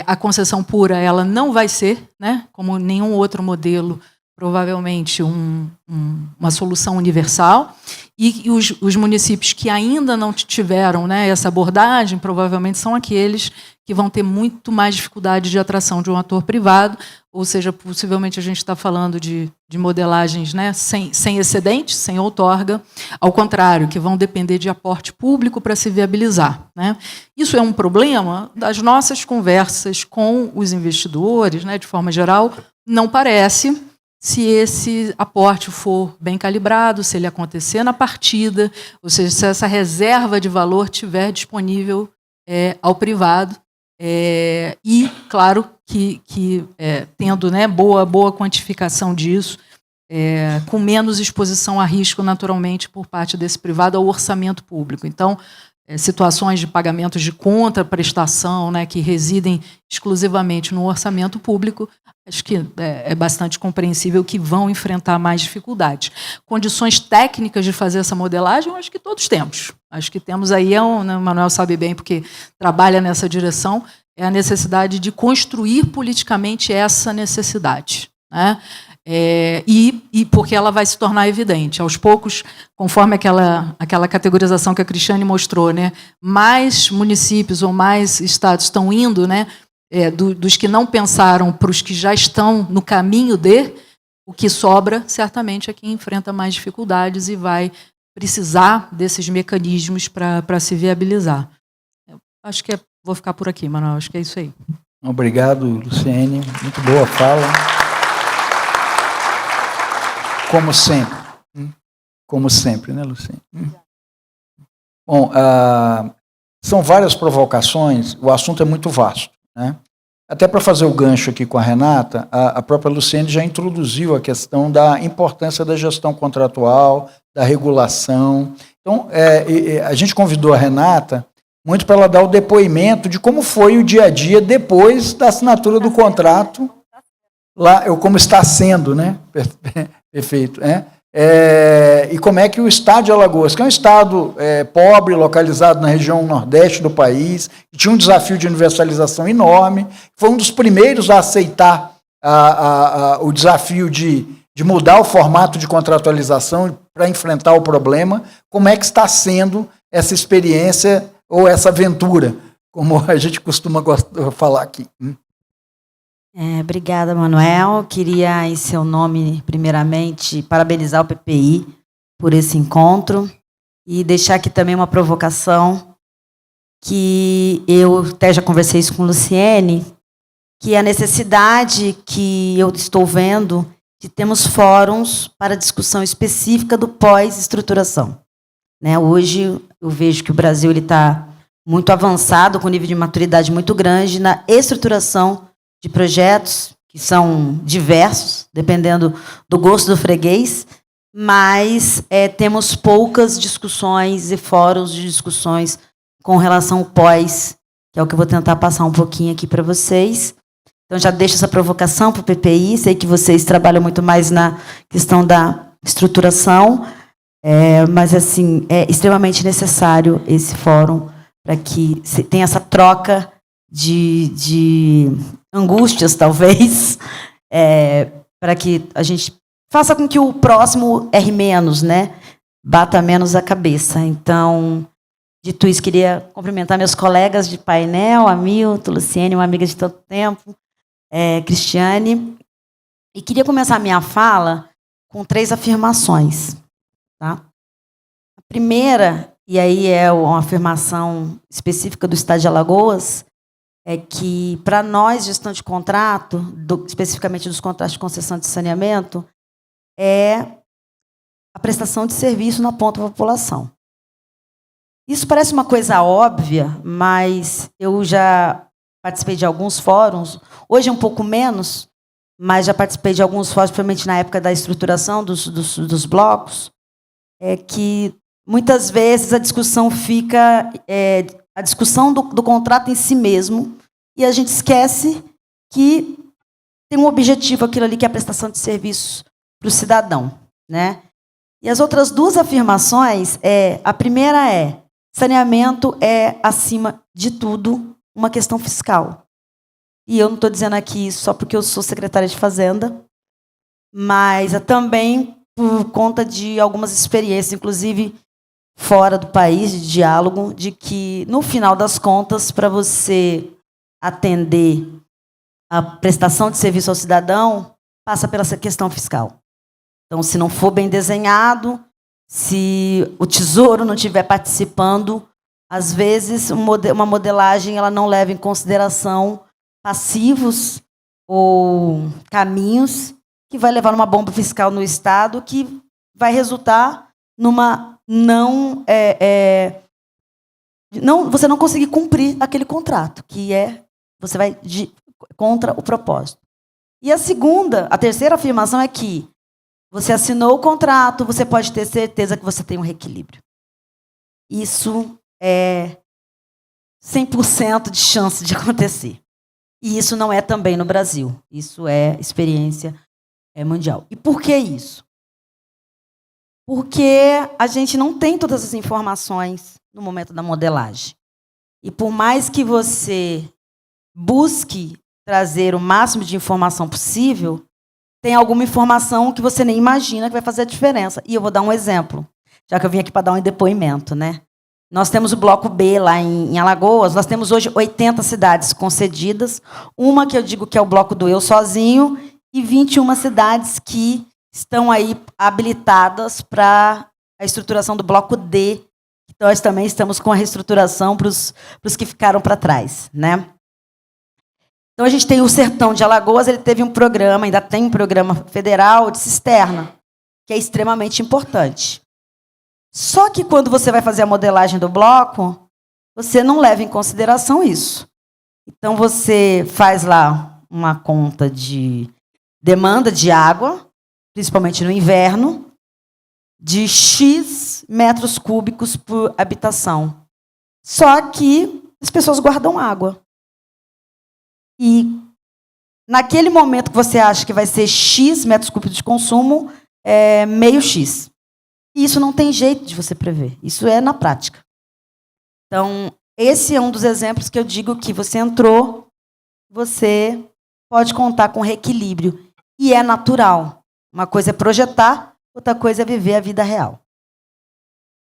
S3: a concessão pura ela não vai ser, né, como nenhum outro modelo, provavelmente uma solução universal, e os municípios que ainda não tiveram, né, essa abordagem, provavelmente são aqueles que vão ter muito mais dificuldade de atração de um ator privado, ou seja, possivelmente a gente está falando de modelagens, né, sem excedente, sem outorga, ao contrário, que vão depender de aporte público para se viabilizar, né? Isso é um problema das nossas conversas com os investidores, né, de forma geral, não parece. Se esse aporte for bem calibrado, se ele acontecer na partida, ou seja, se essa reserva de valor estiver disponível ao privado, e, claro, que tendo, né, boa quantificação disso, com menos exposição a risco, naturalmente, por parte desse privado ao orçamento público. Então, situações de pagamentos de contraprestação, né, que residem exclusivamente no orçamento público, acho que é bastante compreensível que vão enfrentar mais dificuldades. Condições técnicas de fazer essa modelagem, eu acho que todos temos. Acho que temos aí, o Manuel sabe bem, porque trabalha nessa direção, é a necessidade de construir politicamente essa necessidade, né? E porque ela vai se tornar evidente. Aos poucos, conforme aquela categorização que a Cristiane mostrou, né, mais municípios ou mais estados estão indo, né, dos que não pensaram para os que já estão no caminho o que sobra, certamente, é quem enfrenta mais dificuldades e vai precisar desses mecanismos para se viabilizar. Acho que vou ficar por aqui, Manuel. Acho que é isso aí.
S1: Obrigado, Luciene. Muito boa fala. Como sempre. Como sempre, né, Luciene? Bom, são várias provocações, o assunto é muito vasto, né? Até para fazer o gancho aqui com a Renata, a própria Luciene já introduziu a questão da importância da gestão contratual, da regulação. Então, a gente convidou a Renata muito para ela dar o depoimento de como foi o dia a dia depois da assinatura do contrato, lá, como está sendo, né? Perfeito. E como é que o estado de Alagoas, que é um estado pobre, localizado na região nordeste do país, que tinha um desafio de universalização enorme, foi um dos primeiros a aceitar o desafio de mudar o formato de contratualização para enfrentar o problema. Como é que está sendo essa experiência ou essa aventura, como a gente costuma falar aqui?
S4: Obrigada, Manuel. Queria, em seu nome, primeiramente, parabenizar o PPI por esse encontro e deixar aqui também uma provocação que eu até já conversei isso com Luciene, que a necessidade que eu estou vendo de termos fóruns para discussão específica do pós-estruturação. Hoje, eu vejo que o Brasil está muito avançado, com nível de maturidade muito grande na estruturação de projetos, que são diversos, dependendo do gosto do freguês, mas temos poucas discussões e fóruns de discussões com relação ao pós, que é o que eu vou tentar passar um pouquinho aqui para vocês. Então, já deixo essa provocação para o PPI, sei que vocês trabalham muito mais na questão da estruturação, mas assim, é extremamente necessário esse fórum para que tenha essa troca de angústias, talvez, para que a gente faça com que o próximo erre menos, bata menos a cabeça. Então, dito isso, queria cumprimentar meus colegas de painel, Hamilton, Luciene, uma amiga de tanto tempo, Cristiane, e queria começar a minha fala com 3 afirmações. Tá? A primeira, e aí é uma afirmação específica do Estado de Alagoas, é que, para nós, gestão de contrato, especificamente dos contratos de concessão de saneamento, é a prestação de serviço na ponta da população. Isso parece uma coisa óbvia, mas eu já participei de alguns fóruns, hoje é um pouco menos, mas já participei de alguns fóruns, principalmente na época da estruturação dos blocos, que muitas vezes a discussão fica a discussão do contrato em si mesmo, e a gente esquece que tem um objetivo aquilo ali, que é a prestação de serviços para o cidadão. E as outras 2 afirmações, a primeira saneamento é, acima de tudo, uma questão fiscal. E eu não estou dizendo aqui isso só porque eu sou secretária de Fazenda, mas também por conta de algumas experiências, inclusive fora do país, de diálogo, de que, no final das contas, para você atender a prestação de serviço ao cidadão, passa pela questão fiscal. Então, se não for bem desenhado, se o Tesouro não estiver participando, às vezes uma modelagem ela não leva em consideração passivos ou caminhos que vai levar numa bomba fiscal no Estado, que vai resultar numa você não conseguir cumprir aquele contrato, que você vai contra o propósito. E a terceira afirmação é que você assinou o contrato, você pode ter certeza que você tem um reequilíbrio. Isso é 100% de chance de acontecer. E isso não é também no Brasil. Isso é experiência mundial. E por que isso? Porque a gente não tem todas as informações no momento da modelagem. E por mais que você busque trazer o máximo de informação possível, tem alguma informação que você nem imagina que vai fazer a diferença. E eu vou dar um exemplo, já que eu vim aqui para dar um depoimento. Nós temos o Bloco B lá em Alagoas, nós temos hoje 80 cidades concedidas, uma que eu digo que é o Bloco do Eu Sozinho, e 21 cidades que estão aí habilitadas para a estruturação do Bloco D. Nós também estamos com a reestruturação para os que ficaram para trás. Então, a gente tem o Sertão de Alagoas, ele teve um programa, ainda tem um programa federal de cisterna, que é extremamente importante. Só que, quando você vai fazer a modelagem do bloco, você não leva em consideração isso. Então, você faz lá uma conta de demanda de água, principalmente no inverno, de X metros cúbicos por habitação. Só que as pessoas guardam água. E, naquele momento que você acha que vai ser X metros cúbicos de consumo, meio X. E isso não tem jeito de você prever. Isso é na prática. Então, esse é um dos exemplos que eu digo que você entrou, você pode contar com reequilíbrio. E é natural. Uma coisa é projetar, outra coisa é viver a vida real.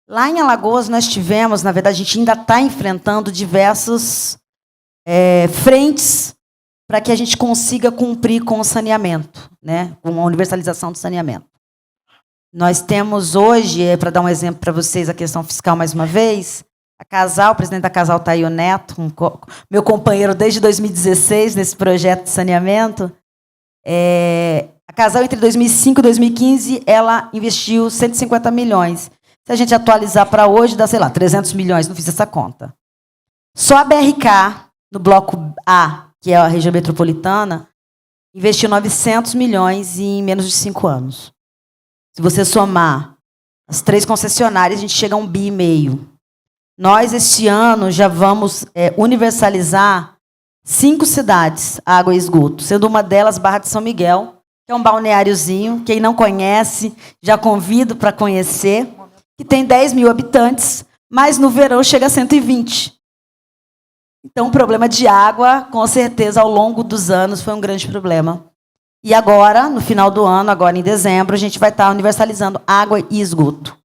S4: Lá em Alagoas, nós tivemos, na verdade, a gente ainda está enfrentando diversas frentes para que a gente consiga cumprir com o saneamento, né? Com a universalização do saneamento. Nós temos hoje, para dar um exemplo para vocês, a questão fiscal mais uma vez, o presidente da Casal está aí, o Neto, meu companheiro desde 2016 nesse projeto de saneamento. A Casal, entre 2005 e 2015, ela investiu 150 milhões. Se a gente atualizar para hoje, dá, sei lá, 300 milhões, não fiz essa conta. Só a BRK, no bloco A, que é a região metropolitana, investiu 900 milhões em menos de 5 anos. Se você somar as 3 concessionárias, a gente chega a 1,5 bi. Nós, este ano, já vamos universalizar 5 cidades, água e esgoto, sendo uma delas Barra de São Miguel, que é um balneáriozinho. Quem não conhece, já convido para conhecer, que tem 10 mil habitantes, mas no verão chega a 120. Então, o problema de água, com certeza, ao longo dos anos, foi um grande problema. E agora, no final do ano, agora em dezembro, a gente vai estar universalizando água e esgoto.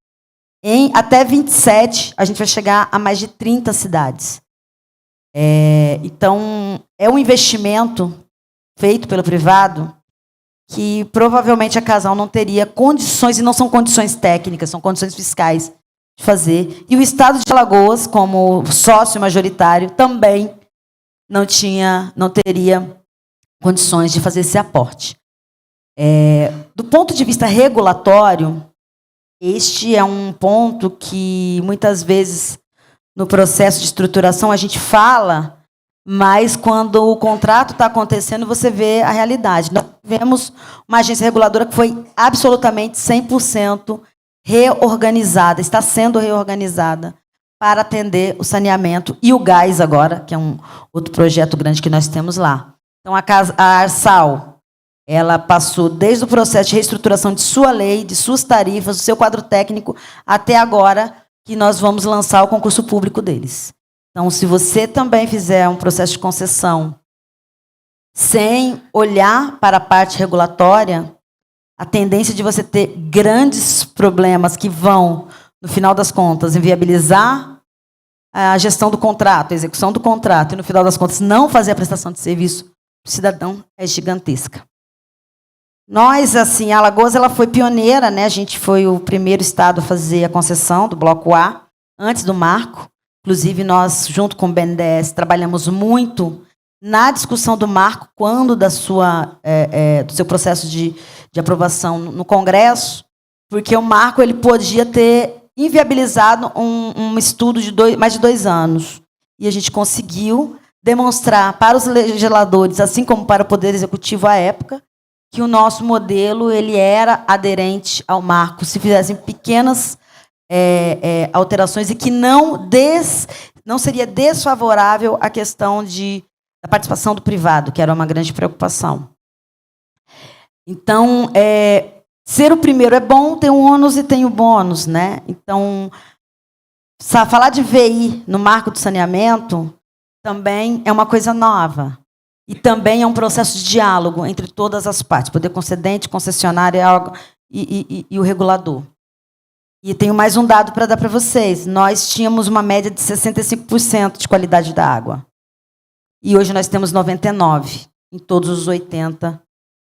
S4: Até 27, a gente vai chegar a mais de 30 cidades. Então, é um investimento feito pelo privado que provavelmente a Casal não teria condições, e não são condições técnicas, são condições fiscais de fazer. E o Estado de Alagoas, como sócio majoritário, também não teria condições de fazer esse aporte. Do ponto de vista regulatório, este é um ponto que, muitas vezes, no processo de estruturação, a gente fala, mas quando o contrato está acontecendo, você vê a realidade. Nós tivemos uma agência reguladora que foi absolutamente 100% reorganizada, está sendo reorganizada para atender o saneamento e o gás agora, que é um outro projeto grande que nós temos lá. Então, a Arsal, ela passou desde o processo de reestruturação de sua lei, de suas tarifas, do seu quadro técnico, até agora que nós vamos lançar o concurso público deles. Então, se você também fizer um processo de concessão sem olhar para a parte regulatória, a tendência de você ter grandes problemas que vão, no final das contas, inviabilizar a gestão do contrato, a execução do contrato, e, no final das contas, não fazer a prestação de serviço para o cidadão, é gigantesca. Nós, assim, a Alagoas, ela foi pioneira, né? A gente foi o primeiro estado a fazer a concessão do bloco A, antes do marco. Inclusive, nós, junto com o BNDES, trabalhamos muito na discussão do marco, quando do seu processo de aprovação no Congresso, porque o marco ele podia ter inviabilizado um estudo de mais de 2 anos. E a gente conseguiu demonstrar para os legisladores, assim como para o Poder Executivo à época, que o nosso modelo ele era aderente ao marco, se fizessem pequenas alterações, e que não seria desfavorável à questão da participação do privado, que era uma grande preocupação. Então, ser o primeiro é bom, tem o ônus e tem o bônus, né? Então, falar de VI no marco do saneamento também é uma coisa nova. E também é um processo de diálogo entre todas as partes, poder concedente, concessionária e o regulador. E tenho mais um dado para dar para vocês. Nós tínhamos uma média de 65% de qualidade da água. E hoje nós temos 99% em todos os 80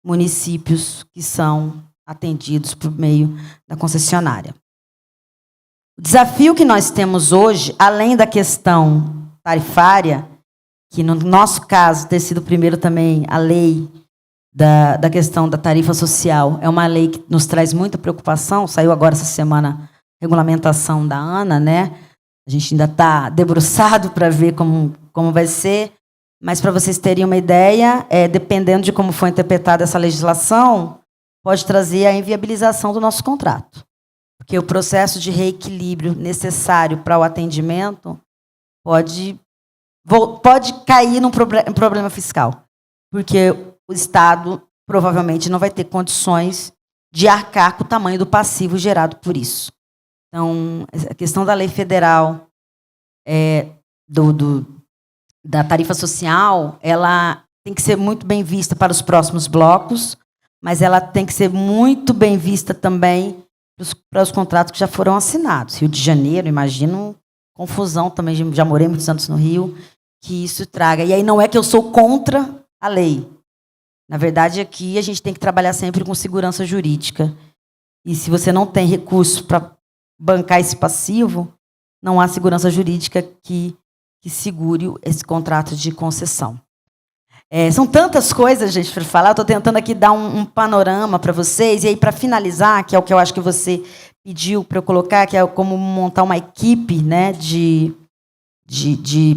S4: municípios que são atendidos por meio da concessionária. O desafio que nós temos hoje, além da questão tarifária, que no nosso caso, ter sido primeiro também a lei da questão da tarifa social, é uma lei que nos traz muita preocupação. Saiu agora essa semana a regulamentação da ANA, né? A gente ainda está debruçado para ver como vai ser, mas para vocês terem uma ideia, dependendo de como for interpretada essa legislação, pode trazer a inviabilização do nosso contrato. Porque o processo de reequilíbrio necessário para o atendimento pode cair num problema fiscal, porque o Estado provavelmente não vai ter condições de arcar com o tamanho do passivo gerado por isso. Então, a questão da lei federal, da tarifa social, ela tem que ser muito bem vista para os próximos blocos, mas ela tem que ser muito bem vista também para os contratos que já foram assinados. Rio de Janeiro, imagino, confusão também, já morei muitos anos no Rio, que isso traga. E aí não é que eu sou contra a lei. Na verdade, aqui a gente tem que trabalhar sempre com segurança jurídica. E se você não tem recurso para bancar esse passivo, não há segurança jurídica que segure esse contrato de concessão. São tantas coisas, gente, para falar. Estou tentando aqui dar um panorama para vocês. E aí, para finalizar, que é o que eu acho que você pediu para eu colocar, que é como montar uma equipe, né,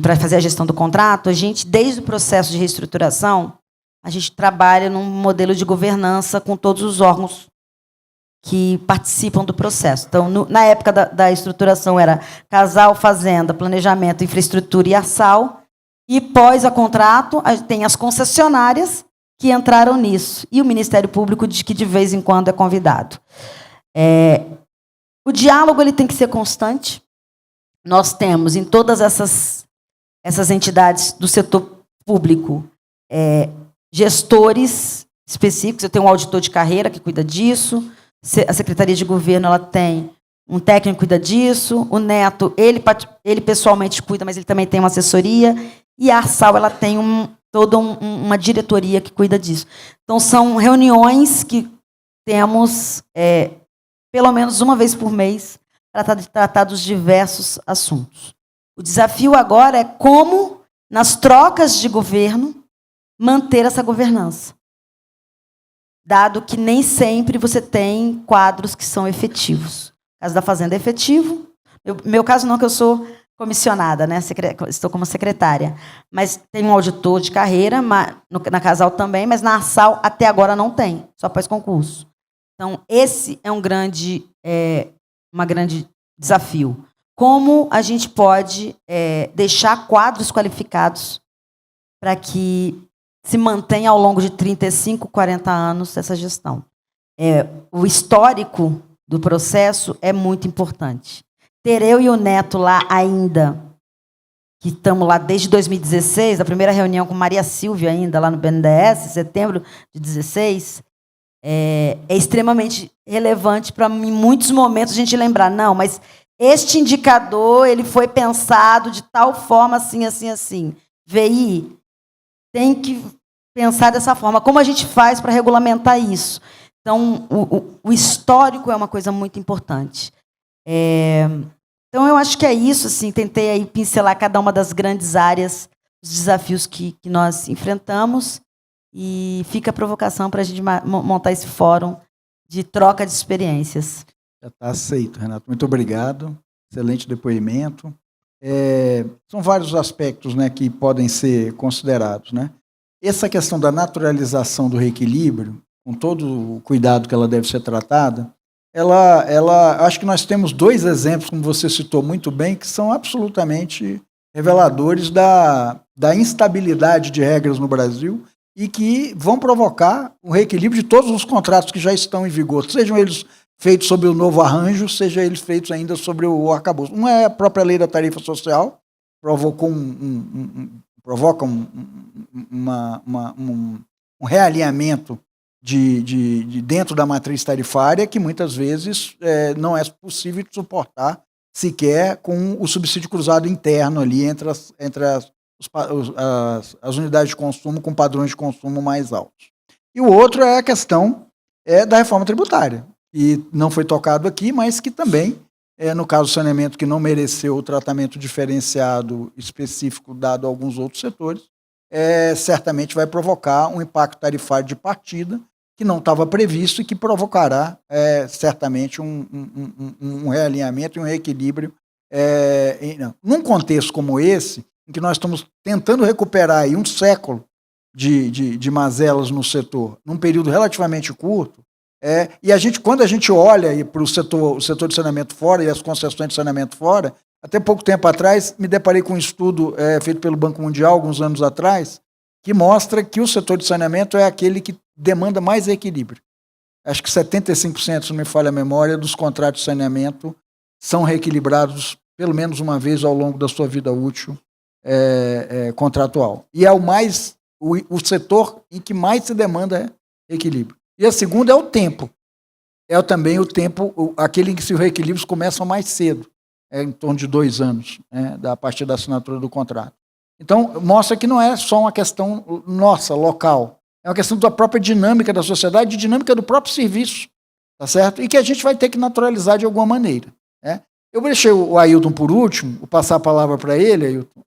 S4: para fazer a gestão do contrato, a gente, desde o processo de reestruturação, a gente trabalha num modelo de governança com todos os órgãos que participam do processo. Então, na época da estruturação, era Casal, Fazenda, Planejamento, Infraestrutura e Arsal. E, pós a contrato, tem as concessionárias que entraram nisso. E o Ministério Público, que de vez em quando é convidado. O diálogo ele tem que ser constante. Nós temos, em todas essas entidades do setor público, gestores específicos. Eu tenho um auditor de carreira que cuida disso. A Secretaria de Governo ela tem um técnico que cuida disso. O Neto, ele pessoalmente cuida, mas ele também tem uma assessoria. E a Arsal ela tem toda uma diretoria que cuida disso. Então, são reuniões que temos pelo menos uma vez por mês para tratar dos diversos assuntos. O desafio agora é como, nas trocas de governo, manter essa governança. Dado que nem sempre você tem quadros que são efetivos. O caso da Fazenda é efetivo. Meu caso não, que eu sou comissionada, né? Estou como secretária. Mas tem um auditor de carreira, na Casal também, mas na Arsal até agora não tem, só faz concurso. Então, esse é um grande desafio. Como a gente pode deixar quadros qualificados para que se mantenha ao longo de 35, 40 anos essa gestão. O histórico do processo é muito importante. Ter eu e o Neto lá ainda, que estamos lá desde 2016, a primeira reunião com Maria Silvia ainda, lá no BNDES, setembro de 2016, é extremamente relevante para, em muitos momentos, a gente lembrar, não, mas este indicador ele foi pensado de tal forma, assim, assim, assim. VI tem que pensar dessa forma. Como a gente faz para regulamentar isso? Então, o histórico é uma coisa muito importante. Então, eu acho que é isso. Assim, tentei aí pincelar cada uma das grandes áreas, os desafios que nós enfrentamos. E fica a provocação para a gente montar esse fórum de troca de experiências.
S1: Já está aceito, Renato. Muito obrigado. Excelente depoimento. São vários aspectos, né, que podem ser considerados, né? Essa questão da naturalização do reequilíbrio, com todo o cuidado que ela deve ser tratada, acho que nós temos dois exemplos, como você citou muito bem, que são absolutamente reveladores da instabilidade de regras no Brasil e que vão provocar um reequilíbrio de todos os contratos que já estão em vigor, sejam eles feitos sobre o novo arranjo, sejam eles feitos ainda sobre o arcabouço. Uma é a própria lei da tarifa social, provoca um realinhamento de dentro da matriz tarifária que muitas vezes não é possível de suportar sequer com o subsídio cruzado interno ali entre as unidades de consumo com padrões de consumo mais altos. E o outro é a questão da reforma tributária, que não foi tocado aqui, mas que também, no caso do saneamento, que não mereceu o tratamento diferenciado específico dado a alguns outros setores, certamente vai provocar um impacto tarifário de partida que não estava previsto e que provocará certamente um realinhamento e um reequilíbrio. Num contexto como esse, em que nós estamos tentando recuperar aí um século de mazelas no setor, num período relativamente curto, e quando a gente olha para o setor de saneamento fora e as concessões de saneamento fora, até pouco tempo atrás me deparei com um estudo feito pelo Banco Mundial, alguns anos atrás, que mostra que o setor de saneamento é aquele que demanda mais equilíbrio. acho que 75%, se não me falha a memória, dos contratos de saneamento são reequilibrados pelo menos uma vez ao longo da sua vida útil contratual. E é o setor em que mais se demanda equilíbrio. E a segunda é o tempo. É também o tempo, aquele em que os reequilíbrios começam mais cedo, em torno de 2 anos, a partir da assinatura do contrato. Então, mostra que não é só uma questão nossa, local, é uma questão da própria dinâmica da sociedade, dinâmica do próprio serviço, tá certo? E que a gente vai ter que naturalizar de alguma maneira. Eu deixei o Ailton por último, vou passar a palavra para ele, Ailton,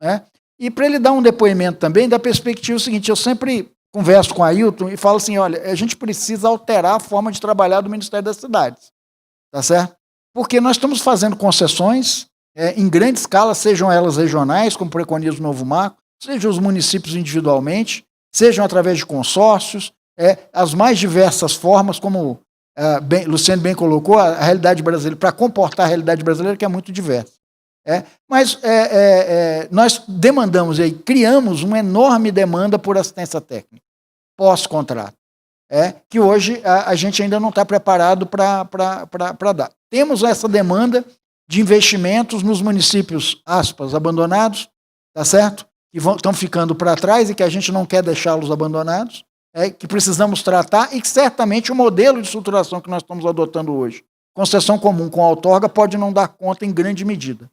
S1: e para ele dar um depoimento também da perspectiva seguinte, eu sempre converso com o Ailton e falo assim, olha, a gente precisa alterar a forma de trabalhar do Ministério das Cidades, tá certo? Porque nós estamos fazendo concessões em grande escala, sejam elas regionais, como preconiza o novo marco, sejam os municípios individualmente, sejam através de consórcios, as mais diversas formas, como Luciano bem colocou, a realidade brasileira, para comportar a realidade brasileira, que é muito diversa. Mas nós demandamos, criamos uma enorme demanda por assistência técnica, pós-contrato, que hoje a gente ainda não está preparado para dar. Temos essa demanda de investimentos nos municípios, aspas, abandonados, tá certo? Que estão ficando para trás e que a gente não quer deixá-los abandonados, que precisamos tratar e que certamente o modelo de estruturação que nós estamos adotando hoje, concessão comum com outorga, pode não dar conta em grande medida.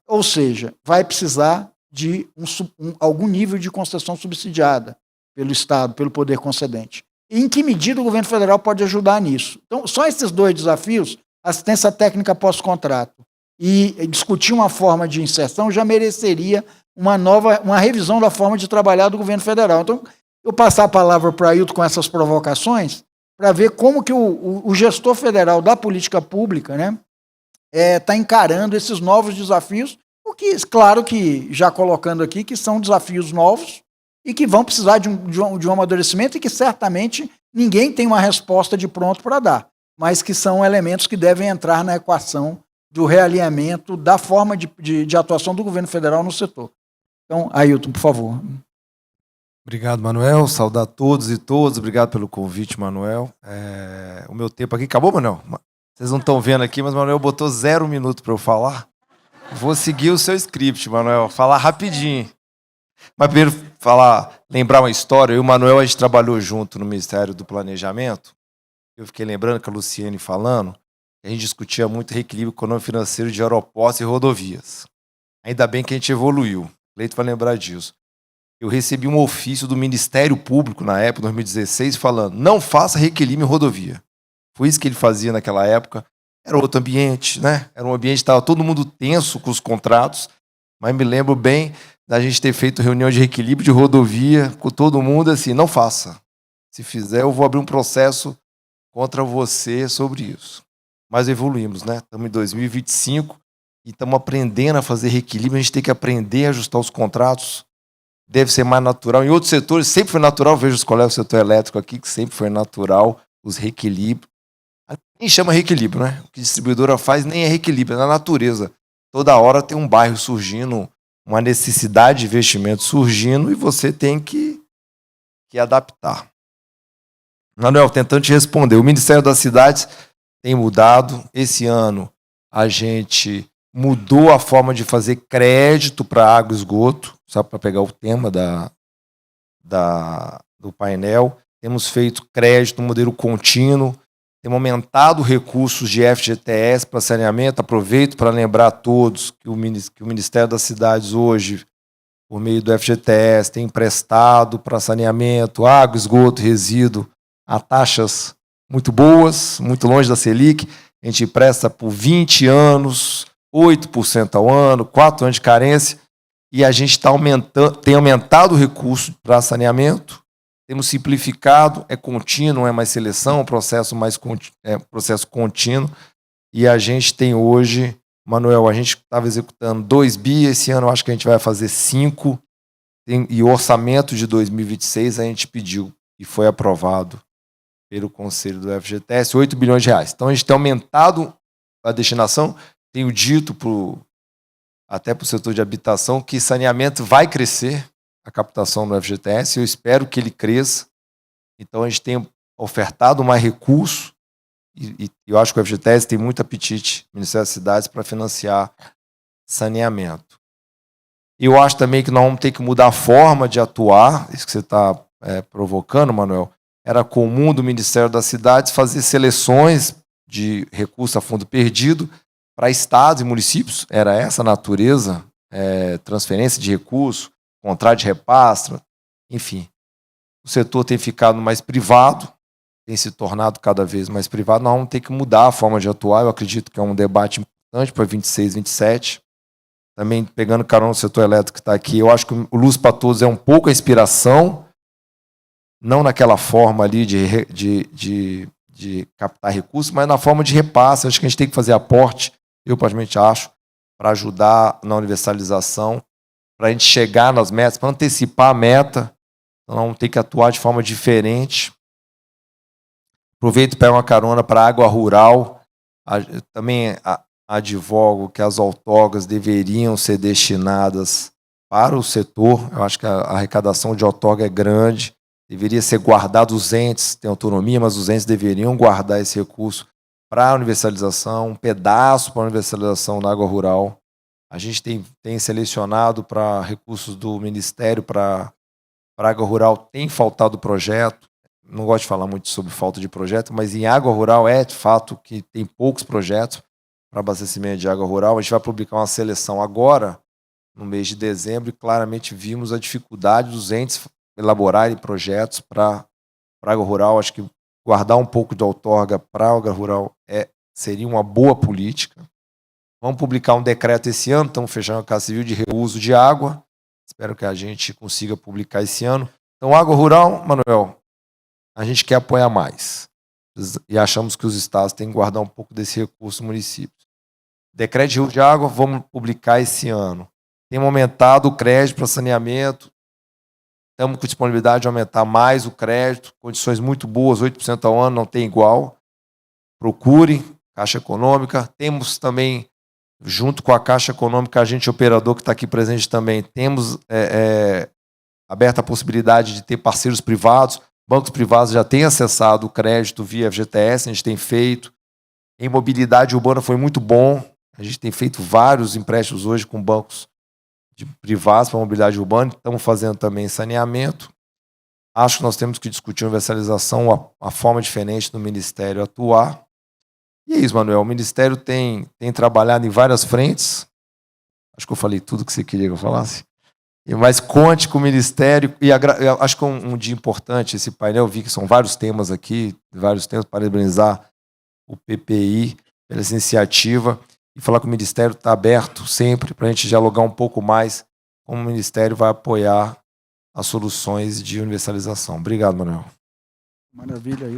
S1: Ou seja, vai precisar de algum nível de concessão subsidiada pelo Estado, pelo poder concedente. E em que medida o governo federal pode ajudar nisso? Então, só esses 2 desafios, assistência técnica pós-contrato e discutir uma forma de inserção, já mereceria uma revisão da forma de trabalhar do governo federal. Então, eu passar a palavra para o Ailton com essas provocações, para ver como que o gestor federal da política pública está encarando esses novos desafios, o que, claro que, já colocando aqui, que são desafios novos e que vão precisar de um amadurecimento e que certamente ninguém tem uma resposta de pronto para dar, mas que são elementos que devem entrar na equação do realinhamento da forma de atuação do governo federal no setor. Então, Ailton, por favor.
S5: Obrigado, Manuel. Saudar todos e todas. Obrigado pelo convite, Manuel. O meu tempo aqui acabou, Manuel? Vocês não estão vendo aqui, mas o Manuel botou 0 minuto para eu falar. Vou seguir o seu script, Manuel. Falar rapidinho. Mas primeiro, lembrar uma história. Eu e o Manuel, a gente trabalhou junto no Ministério do Planejamento. Eu fiquei lembrando com a Luciane falando, a gente discutia muito reequilíbrio econômico-financeiro de aeroportos e rodovias. Ainda bem que a gente evoluiu. O Leito vai lembrar disso. Eu recebi um ofício do Ministério Público, na época, 2016, falando, não faça reequilíbrio em rodovia. Foi isso que ele fazia naquela época. Era outro ambiente, né? Era um ambiente que estava todo mundo tenso com os contratos, mas me lembro bem da gente ter feito reunião de reequilíbrio de rodovia com todo mundo, assim, não faça. Se fizer, eu vou abrir um processo contra você sobre isso. Mas evoluímos, né? Estamos em 2025 e estamos aprendendo a fazer reequilíbrio. A gente tem que aprender a ajustar os contratos. Deve ser mais natural. Em outros setores sempre foi natural. Vejo os colegas do setor elétrico aqui, que sempre foi natural os reequilíbrios. Nem chama reequilíbrio, né? O que a distribuidora faz nem é reequilíbrio, é na natureza. Toda hora tem um bairro surgindo, uma necessidade de investimento surgindo e você tem que adaptar. Manuel, tentando te responder. O Ministério das Cidades tem mudado. Esse ano a gente mudou a forma de fazer crédito para água e esgoto, só para pegar o tema do painel. Temos feito crédito no modelo contínuo, temos aumentado recursos de FGTS para saneamento. Aproveito para lembrar a todos que o Ministério das Cidades hoje, por meio do FGTS, tem emprestado para saneamento, água, esgoto, resíduo, a taxas muito boas, muito longe da Selic. A gente empresta por 20 anos, 8% ao ano, 4 anos de carência, e a gente tem aumentado o recurso para saneamento, temos simplificado, é contínuo, não é mais seleção, processo contínuo, e a gente tem hoje, Manuel, a gente estava executando 2 bi, esse ano eu acho que a gente vai fazer 5, e o orçamento de 2026 a gente pediu, e foi aprovado pelo Conselho do FGTS, 8 bilhões de reais. Então a gente tem aumentado a destinação, tenho dito até para o setor de habitação que saneamento vai crescer, a captação do FGTS, eu espero que ele cresça. Então a gente tem ofertado mais recurso, e eu acho que o FGTS tem muito apetite, Ministério das Cidades, para financiar saneamento. Eu acho também que nós vamos ter que mudar a forma de atuar, isso que você está provocando, Manuel. Era comum do Ministério das Cidades fazer seleções de recurso a fundo perdido para estados e municípios, era essa a natureza, transferência de recurso, contrato de repasse, enfim. O setor tem ficado mais privado, tem se tornado cada vez mais privado, nós vamos ter que mudar a forma de atuar, eu acredito que é um debate importante para 26, 27. Também pegando carona no setor elétrico que está aqui, eu acho que o Luz para Todos é um pouco a inspiração, não naquela forma ali de captar recursos, mas na forma de repasse. Acho que a gente tem que fazer aporte, eu particularmente acho, para ajudar na universalização, para a gente chegar nas metas, para antecipar a meta, então vamos ter que atuar de forma diferente. Aproveito e pego uma carona para a água rural. Também advogo que as outorgas deveriam ser destinadas para o setor. Eu acho que a arrecadação de outorga é grande, deveria ser guardado, os entes têm autonomia, mas os entes deveriam guardar esse recurso para a universalização, um pedaço para a universalização da água rural. A gente tem selecionado para recursos do Ministério para água rural, tem faltado projeto. Não gosto de falar muito sobre falta de projeto, mas em água rural é de fato que tem poucos projetos para abastecimento de água rural. A gente vai publicar uma seleção agora, no mês de dezembro, e claramente vimos a dificuldade dos entes elaborarem projetos para água rural. Acho que guardar um pouco de outorga para a água rural seria uma boa política. Vamos publicar um decreto esse ano, estamos fechando a Casa Civil de reuso de água. Espero que a gente consiga publicar esse ano. Então, água rural, Manuel, a gente quer apoiar mais. E achamos que os estados têm que guardar um pouco desse recurso dos municípios. Decreto de reuso de água, vamos publicar esse ano. Temos aumentado o crédito para saneamento. Estamos com disponibilidade de aumentar mais o crédito. Condições muito boas, 8% ao ano, não tem igual. Procure, Caixa Econômica. Temos também, junto com a Caixa Econômica, agente operador que está aqui presente também, temos aberta a possibilidade de ter parceiros privados. Bancos privados já têm acessado o crédito via FGTS, a gente tem feito. Em mobilidade urbana foi muito bom. A gente tem feito vários empréstimos hoje com bancos privados para mobilidade urbana. Estamos fazendo também saneamento. Acho que nós temos que discutir a universalização, a forma diferente do Ministério atuar. E é isso, Manuel. O Ministério tem trabalhado em várias frentes. Acho que eu falei tudo que você queria que eu falasse. Mas conte com o Ministério. E acho que um dia importante esse painel, eu vi que são vários temas aqui, vários temas, parabenizar o PPI pela essa iniciativa e falar que o Ministério está aberto sempre para a gente dialogar um pouco mais como o Ministério vai apoiar as soluções de universalização. Obrigado, Manuel.
S1: Maravilha aí.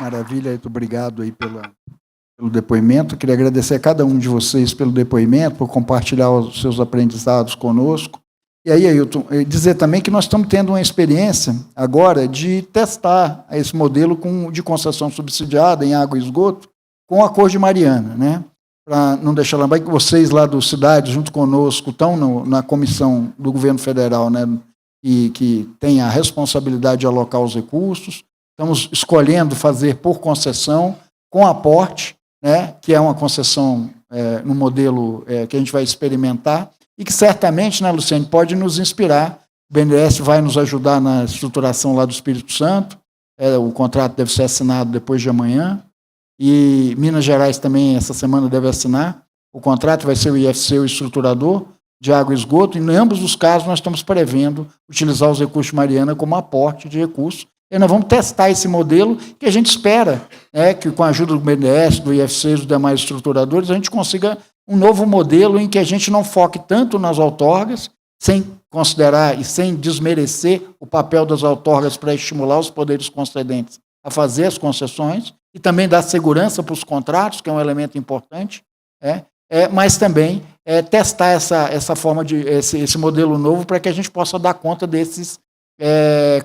S1: Maravilha, muito obrigado aí pelo depoimento. Queria agradecer a cada um de vocês pelo depoimento, por compartilhar os seus aprendizados conosco. E aí, Ailton, dizer também que nós estamos tendo uma experiência agora de testar esse modelo de concessão subsidiada em água e esgoto com a Cor de Mariana, né? Para não deixar lembrar que vocês lá do Cidade, junto conosco, estão na comissão do governo federal, né? E que tem a responsabilidade de alocar os recursos. Estamos escolhendo fazer por concessão, com aporte, né? Que é uma concessão no modelo que a gente vai experimentar, e que certamente, né, Luciane, pode nos inspirar. O BNDES vai nos ajudar na estruturação lá do Espírito Santo, o contrato deve ser assinado depois de amanhã, e Minas Gerais também, essa semana, deve assinar. O contrato vai ser o IFC, o estruturador de água e esgoto, e em ambos os casos nós estamos prevendo utilizar os recursos de Mariana como aporte de recursos. E nós vamos testar esse modelo que a gente espera, né, que com a ajuda do BNDES, do IFC e dos demais estruturadores, a gente consiga um novo modelo em que a gente não foque tanto nas outorgas, sem considerar e sem desmerecer o papel das outorgas para estimular os poderes concedentes a fazer as concessões, e também dar segurança para os contratos, que é um elemento importante, mas também testar essa forma esse modelo novo para que a gente possa dar conta desses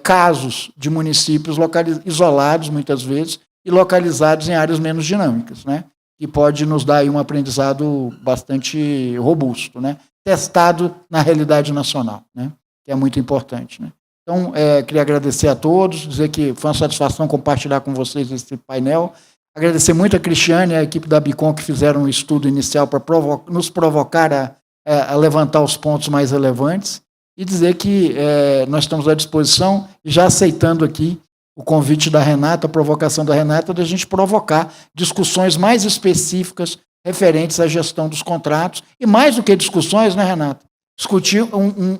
S1: casos de municípios isolados, muitas vezes, e localizados em áreas menos dinâmicas, né? Que pode nos dar aí um aprendizado bastante robusto, né? Testado na realidade nacional, né? Que é muito importante, né? Então, queria agradecer a todos, dizer que foi uma satisfação compartilhar com vocês esse painel. Agradecer muito a Cristiane e a equipe da ABICOM que fizeram um estudo inicial para nos provocar a levantar os pontos mais relevantes e dizer que nós estamos à disposição, já aceitando aqui o convite da Renata, a provocação da Renata, de a gente provocar discussões mais específicas referentes à gestão dos contratos e mais do que discussões, né, Renata? Discutir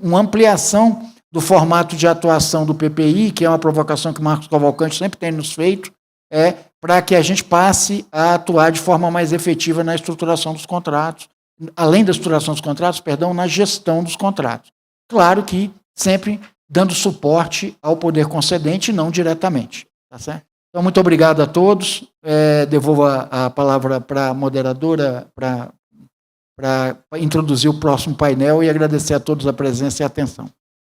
S1: uma ampliação do formato de atuação do PPI, que é uma provocação que o Marcos Cavalcante sempre tem nos feito, para que a gente passe a atuar de forma mais efetiva na estruturação dos contratos, além da estruturação dos contratos, na gestão dos contratos. Claro que sempre dando suporte ao poder concedente e não diretamente. Tá certo? Então, muito obrigado a todos. Devolvo a palavra para a moderadora para introduzir o próximo painel e agradecer a todos a presença e a atenção.